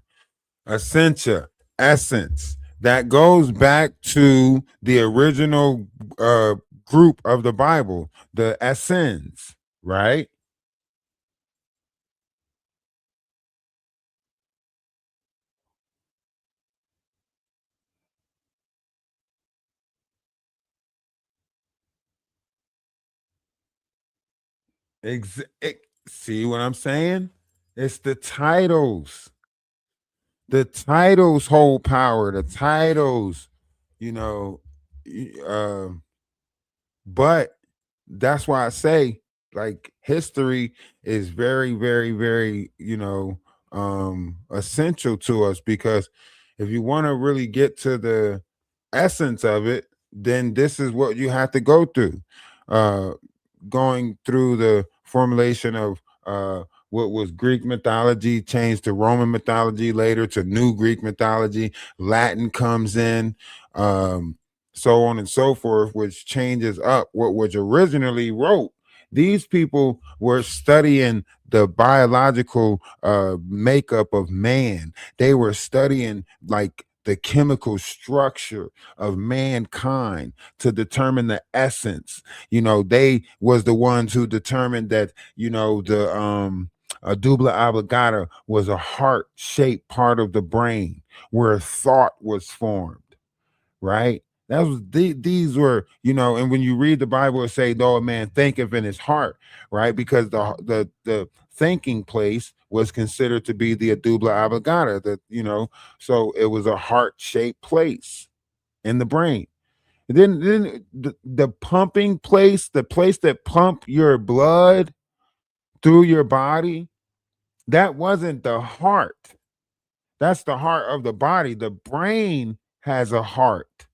essentia, essence, that goes back to the original group of the Bible, the Essenes, right? See what I'm saying? It's the titles. The titles hold power. The titles, you know, but that's why I say like history is very, very, very, essential to us, because if you want to really get to the essence of it, then this is what you have to go through. Going through the formulation of what was Greek mythology, changed to Roman mythology, later to New Greek mythology, Latin comes in, so on and so forth, which changes up what was originally wrote. These people were studying the biological makeup of man. They were studying like the chemical structure of mankind to determine the essence. They was the ones who determined that, the a dubla oblongata was a heart-shaped part of the brain where thought was formed, right? These were, and when you read the Bible, it say, "Though a man thinketh in his heart," right? Because the thinking place was considered to be the adubla oblongata, so it was a heart-shaped place in the brain. And then the pumping place, the place that pump your blood through your body, that wasn't the heart. That's the heart of the body. The brain has a heart.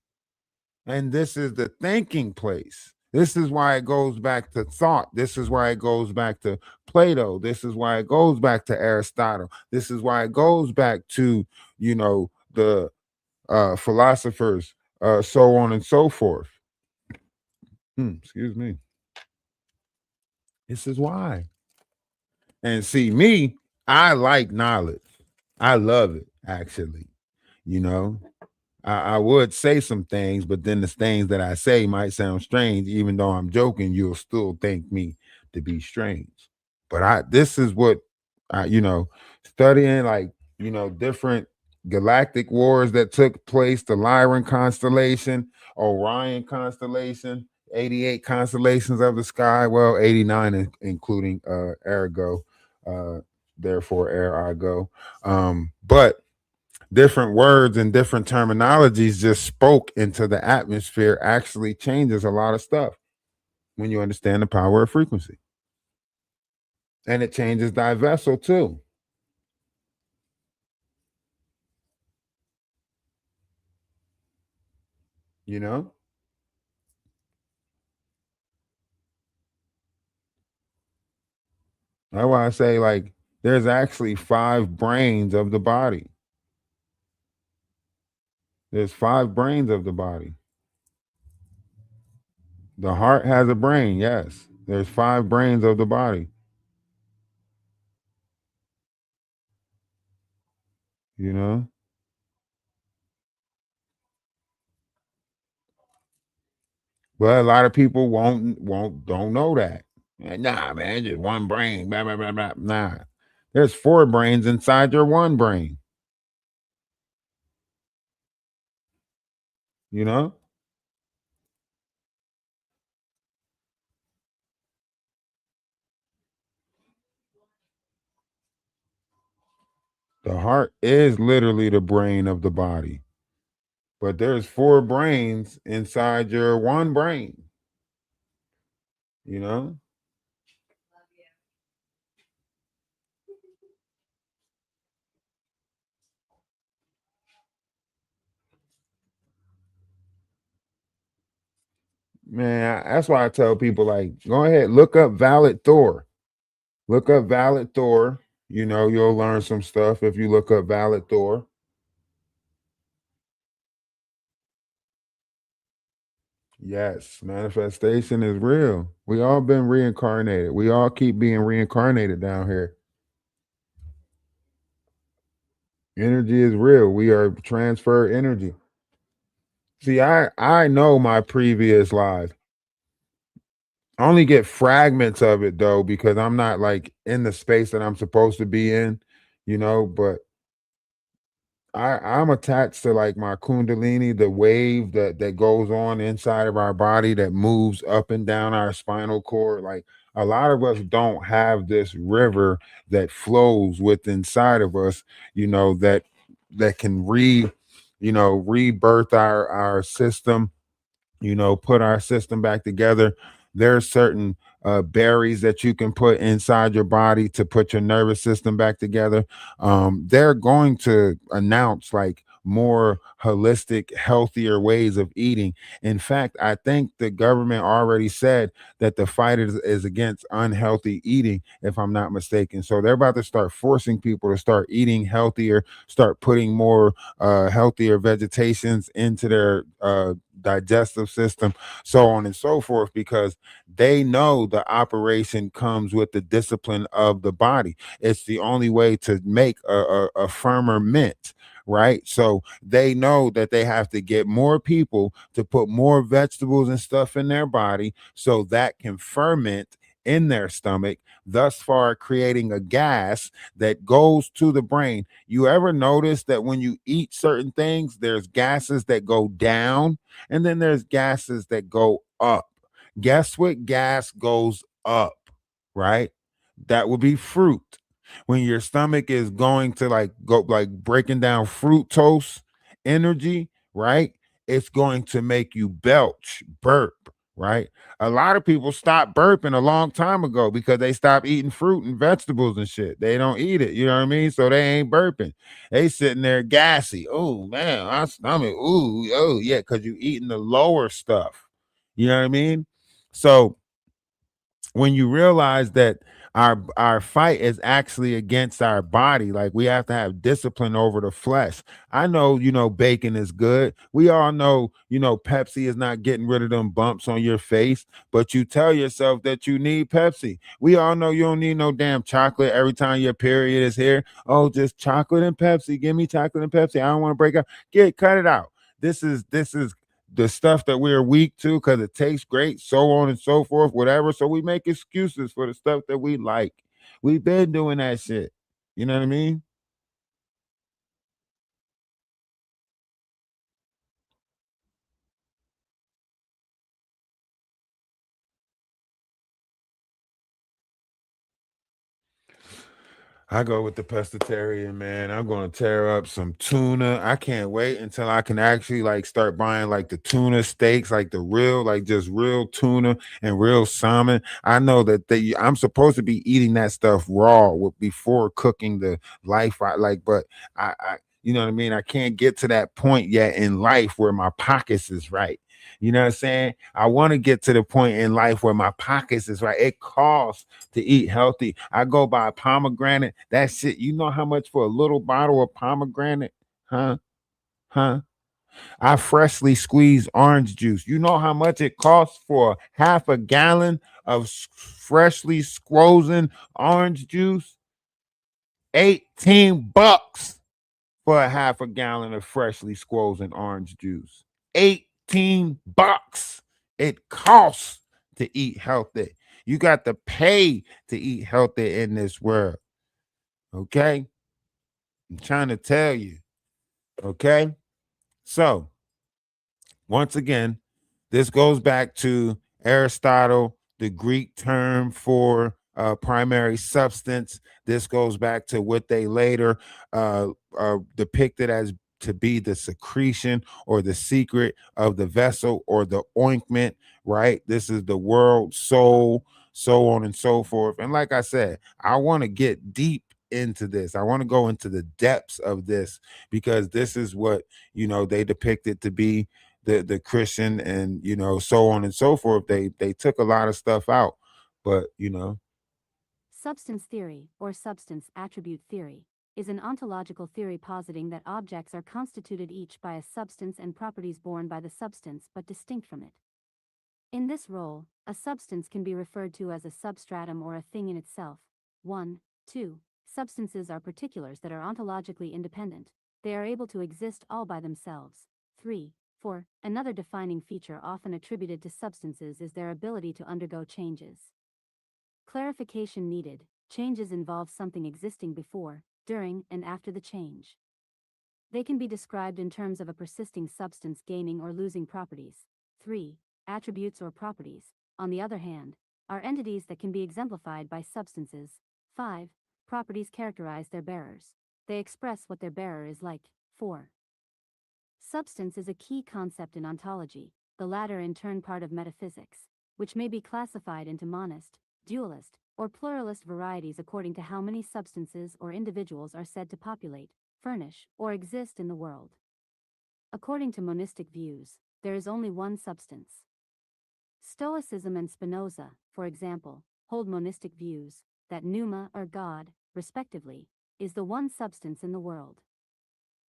And this is the thinking place. This is why it goes back to thought. This is why it goes back to Plato. This is why it goes back to Aristotle. This is why it goes back to, the philosophers, so on and so forth. Excuse me. This is why. And see, me, I like knowledge. I love it, actually. You know, I would say some things, but then the things that I say might sound strange. Even though I'm joking, you'll still think me to be strange. But this is what I, studying, like, different galactic wars that took place, the Lyran constellation, Orion constellation, 88 constellations of the sky. Well, 89 including Ergo, uh, therefore Ergo. But different words and different terminologies just spoke into the atmosphere actually changes a lot of stuff when you understand the power of frequency. And it changes thy vessel too. You know? That's why I say, like, there's actually 5 brains of the body. There's 5 brains of the body. The heart has a brain, yes. There's 5 brains of the body. You know? But a lot of people don't know that. Nah, man, just one brain. Blah, blah, blah, blah. Nah. There's 4 brains inside your one brain. You know? The heart is literally the brain of the body. But there's 4 brains inside your one brain. You know? Man, that's why I tell people, like, go ahead, look up Valid Thor. Look up Valid Thor. You'll learn some stuff if you look up Valid Thor. Yes, manifestation is real. We all been reincarnated. We all keep being reincarnated down here. Energy is real. We are transfer energy. See, I know my previous life. I only get fragments of it though, because I'm not like in the space that I'm supposed to be in, but I'm attached to like my kundalini, the wave that goes on inside of our body that moves up and down our spinal cord. Like, a lot of us don't have this river that flows with inside of us, that can rebirth our system, put our system back together. There's certain berries that you can put inside your body to put your nervous system back together. They're going to announce like more holistic, healthier ways of eating. In fact, I think the government already said that the fight is against unhealthy eating, if I'm not mistaken. So they're about to start forcing people to start eating healthier, start putting more healthier vegetations into their digestive system, so on and so forth, because they know the operation comes with the discipline of the body. It's the only way to make a firmer mint, right? So they know that they have to get more people to put more vegetables and stuff in their body so that can ferment in their stomach, thus far creating a gas that goes to the brain. You ever notice that when you eat certain things, there's gases that go down and then there's gases that go up? Guess what gas goes up, right? That would be fruit. When your stomach is going to like go like breaking down fructose energy, right? It's going to make you belch, burp, right? A lot of people stopped burping a long time ago because they stopped eating fruit and vegetables and shit. They don't eat it, you know what I mean? So they ain't burping. They sitting there gassy. Oh man, my stomach. Ooh, oh yeah, because you eating the lower stuff. You know what I mean? So when you realize that our fight is actually against our body, like we have to have discipline over the flesh. I know, bacon is good. We all know, Pepsi is not getting rid of them bumps on your face, but you tell yourself that you need Pepsi. We all know you don't need no damn chocolate every time your period is here. Oh, just chocolate and Pepsi. Give me chocolate and Pepsi. I don't want to break up. Cut it out. This is the stuff that we're weak to because it tastes great, so on and so forth, whatever. So we make excuses for the stuff that we like. We've been doing that shit. You know what I mean? I go with the pescatarian, man. I'm gonna tear up some tuna. I can't wait until I can actually like start buying like the tuna steaks, like the real, like just real tuna and real salmon. I know that I'm supposed to be eating that stuff raw before cooking the life I like, but you know what I mean? I can't get to that point yet in life where my pockets is right. You know what I'm saying? I want to get to the point in life where my pockets is right. It costs to eat healthy. I go buy pomegranate. That shit, you know how much for a little bottle of pomegranate? Huh? Huh? I freshly squeezed orange juice. You know how much it costs for half a gallon of freshly squozen orange juice? 18 bucks for a half a gallon of freshly squozen orange juice. 18 bucks. It costs to eat healthy. You got to pay to eat healthy in this world. Okay? I'm trying to tell you. Okay? So, once again, this goes back to Aristotle, the Greek term for primary substance. This goes back to what they later depicted as to be the secretion or the secret of the vessel or the ointment, right? This is the world soul, so on and so forth. And like I said, I want to get deep into this. I want to go into the depths of this because this is what, they depict it to be the Christian and so on and so forth. They took a lot of stuff out, but Substance theory, or substance attribute theory, is an ontological theory positing that objects are constituted each by a substance and properties borne by the substance but distinct from it. In this role, a substance can be referred to as a substratum or a thing in itself. 1. 2. Substances are particulars that are ontologically independent. They are able to exist all by themselves. 3. 4. Another defining feature often attributed to substances is their ability to undergo changes. Clarification needed. Changes involve something existing before, during, and after the change. They can be described in terms of a persisting substance gaining or losing properties. 3. Attributes or properties, on the other hand, are entities that can be exemplified by substances. 5. Properties characterize their bearers. They express what their bearer is like. 4. Substance is a key concept in ontology, the latter in turn part of metaphysics, which may be classified into monist, dualist, or pluralist varieties according to how many substances or individuals are said to populate, furnish, or exist in the world. According to monistic views, there is only one substance. Stoicism and Spinoza, for example, hold monistic views that pneuma or God, respectively, is the one substance in the world.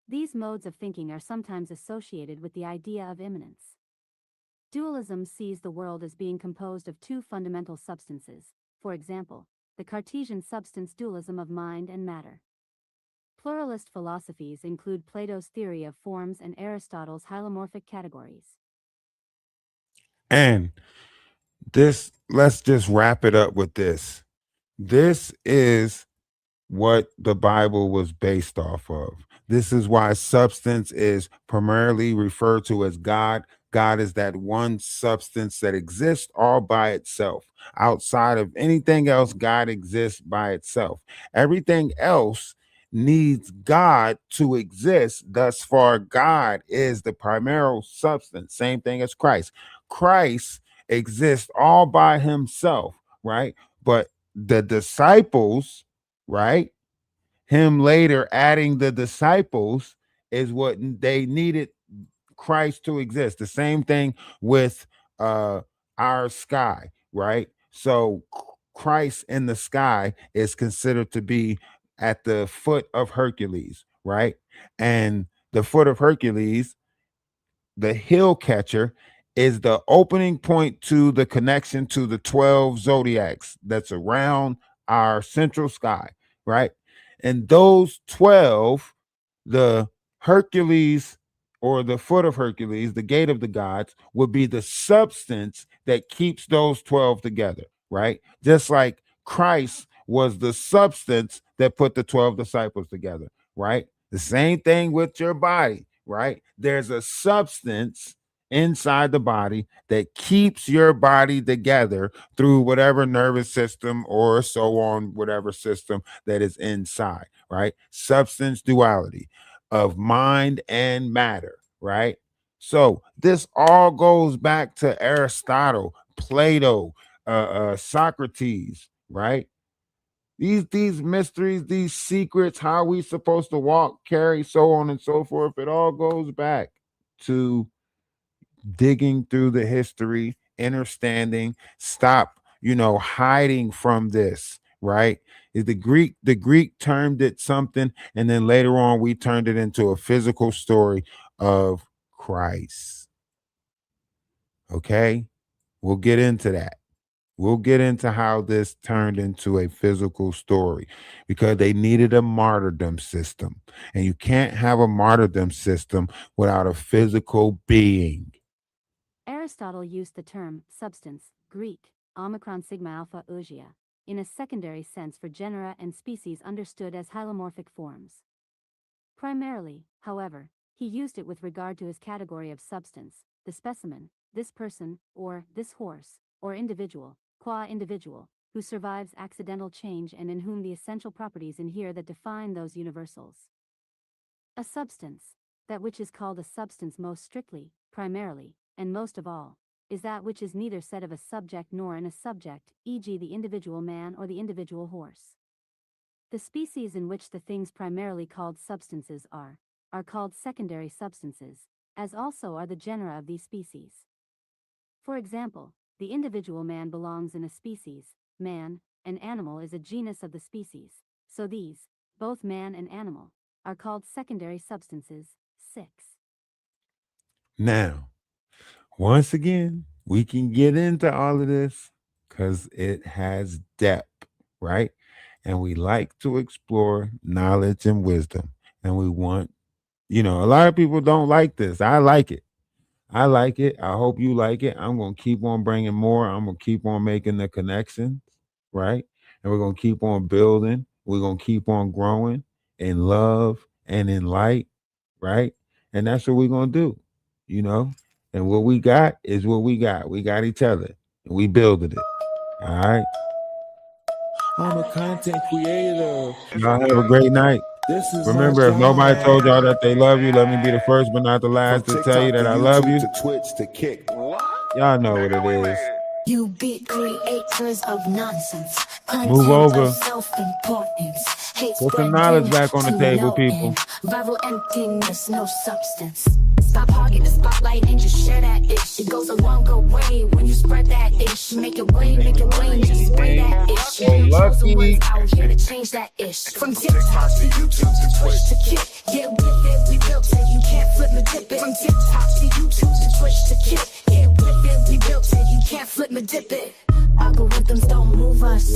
These modes of thinking are sometimes associated with the idea of immanence. Dualism sees the world as being composed of two fundamental substances, for example, the Cartesian substance dualism of mind and matter. Pluralist philosophies include Plato's theory of forms and Aristotle's hylomorphic categories. And this, let's just wrap it up with this. This is what the Bible was based off of. This is why substance is primarily referred to as God. God is that one substance that exists all by itself. Outside of anything else, God exists by itself. Everything else needs God to exist. Thus far, God is the primary substance. Same thing as Christ. Christ exists all by himself, right? But the disciples, right? Him later adding the disciples is what they needed Christ to exist. The same thing with our sky, right? So Christ in the sky is considered to be at the foot of Hercules, right? And the foot of Hercules, the hill catcher, is the opening point to the connection to the 12 zodiacs that's around our central sky, right? And those 12, the Hercules or the foot of Hercules, the gate of the gods, would be the substance that keeps those 12 together, right? Just like Christ was the substance that put the 12 disciples together, right? The same thing with your body, right? There's a substance inside the body that keeps your body together through whatever nervous system or so on, whatever system that is inside, right? Substance duality of mind and matter, right? So this all goes back to Aristotle, Plato, Socrates, right? These mysteries, these secrets, how we supposed to walk, carry, so on and so forth, it all goes back to digging through the history, understanding, stop, hiding from this, right? Is the Greek termed it something, and then later on we turned it into a physical story of Christ. Okay, we'll get into that. We'll get into how this turned into a physical story because they needed a martyrdom system. And you can't have a martyrdom system without a physical being. Aristotle used the term substance, Greek, omicron sigma alpha ousia, in a secondary sense for genera and species understood as hylomorphic forms. Primarily, however, he used it with regard to his category of substance, the specimen, this person, or this horse, or individual, qua individual, who survives accidental change and in whom the essential properties inhere that define those universals. A substance, that which is called a substance most strictly, primarily, and most of all, is that which is neither said of a subject nor in a subject, e.g. the individual man or the individual horse. The species in which the things primarily called substances are called secondary substances, as also are the genera of these species. For example, the individual man belongs in a species, man, and animal is a genus of the species, so these, both man and animal, are called secondary substances. 6. Now, once again, we can get into all of this because it has depth, right? And we like to explore knowledge and wisdom. And we want, a lot of people don't like this. I like it. I like it. I hope you like it. I'm going to keep on bringing more. I'm going to keep on making the connections, right? And we're going to keep on building. We're going to keep on growing in love and in light, right? And that's what we're going to do, And what we got is what we got. We got each other, and we building it. All right? I'm a content creator. Y'all have a great night. This is Remember, if nobody told y'all that they love you, let me be the first but not the last to tell you that I love you. To Twitch to Kick. Y'all know what it is. You be creators of nonsense. Move over. Self-importance. Put some knowledge back on the table, people. Viral emptiness, no substance. Stop hogging the spotlight and just share that ish. It goes a longer way when you spread that ish. Make it rain, just spray that ish. Lucky. Out here to change that ish. From TikTok to YouTube to Twitch to Kick. Yeah, with it, we built it. You can't flip me dip it. From TikTok to YouTube to Twitch to Kick. Yeah, with it, we built it. You can't flip me dip it. Algorithms don't move us.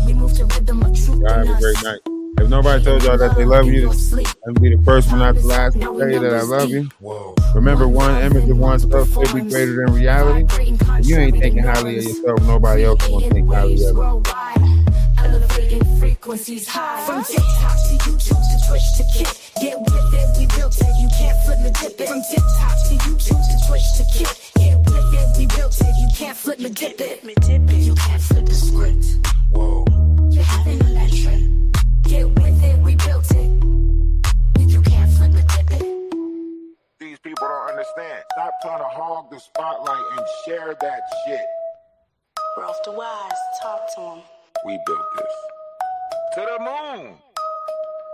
We move to rhythm of truth. Y'all have a great night. If nobody told y'all that they love you, let me be the first one, not the last, to tell you that I love you. Whoa. Remember, one image of oneself should be greater than reality. If you ain't thinking highly of yourself, nobody else gonna think highly of you. Elevating frequencies high. From TikTok to YouTube to Twitch to Kick. Get with it, we built it, you can't flip the dip it. From TikTok to YouTube to Twitch to Kick. Get with it, we built it, you can't flip the dip it. You can't flip the script. Whoa. You haven't on that trip. Get with it, we built it. You can't flip the dip it. These people don't understand. Stop trying to hog the spotlight and share that shit. Ralph the Wise, talk to him. We built this. To the moon.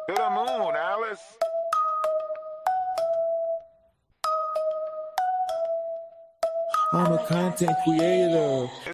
To the moon, Alice. I'm a content creator.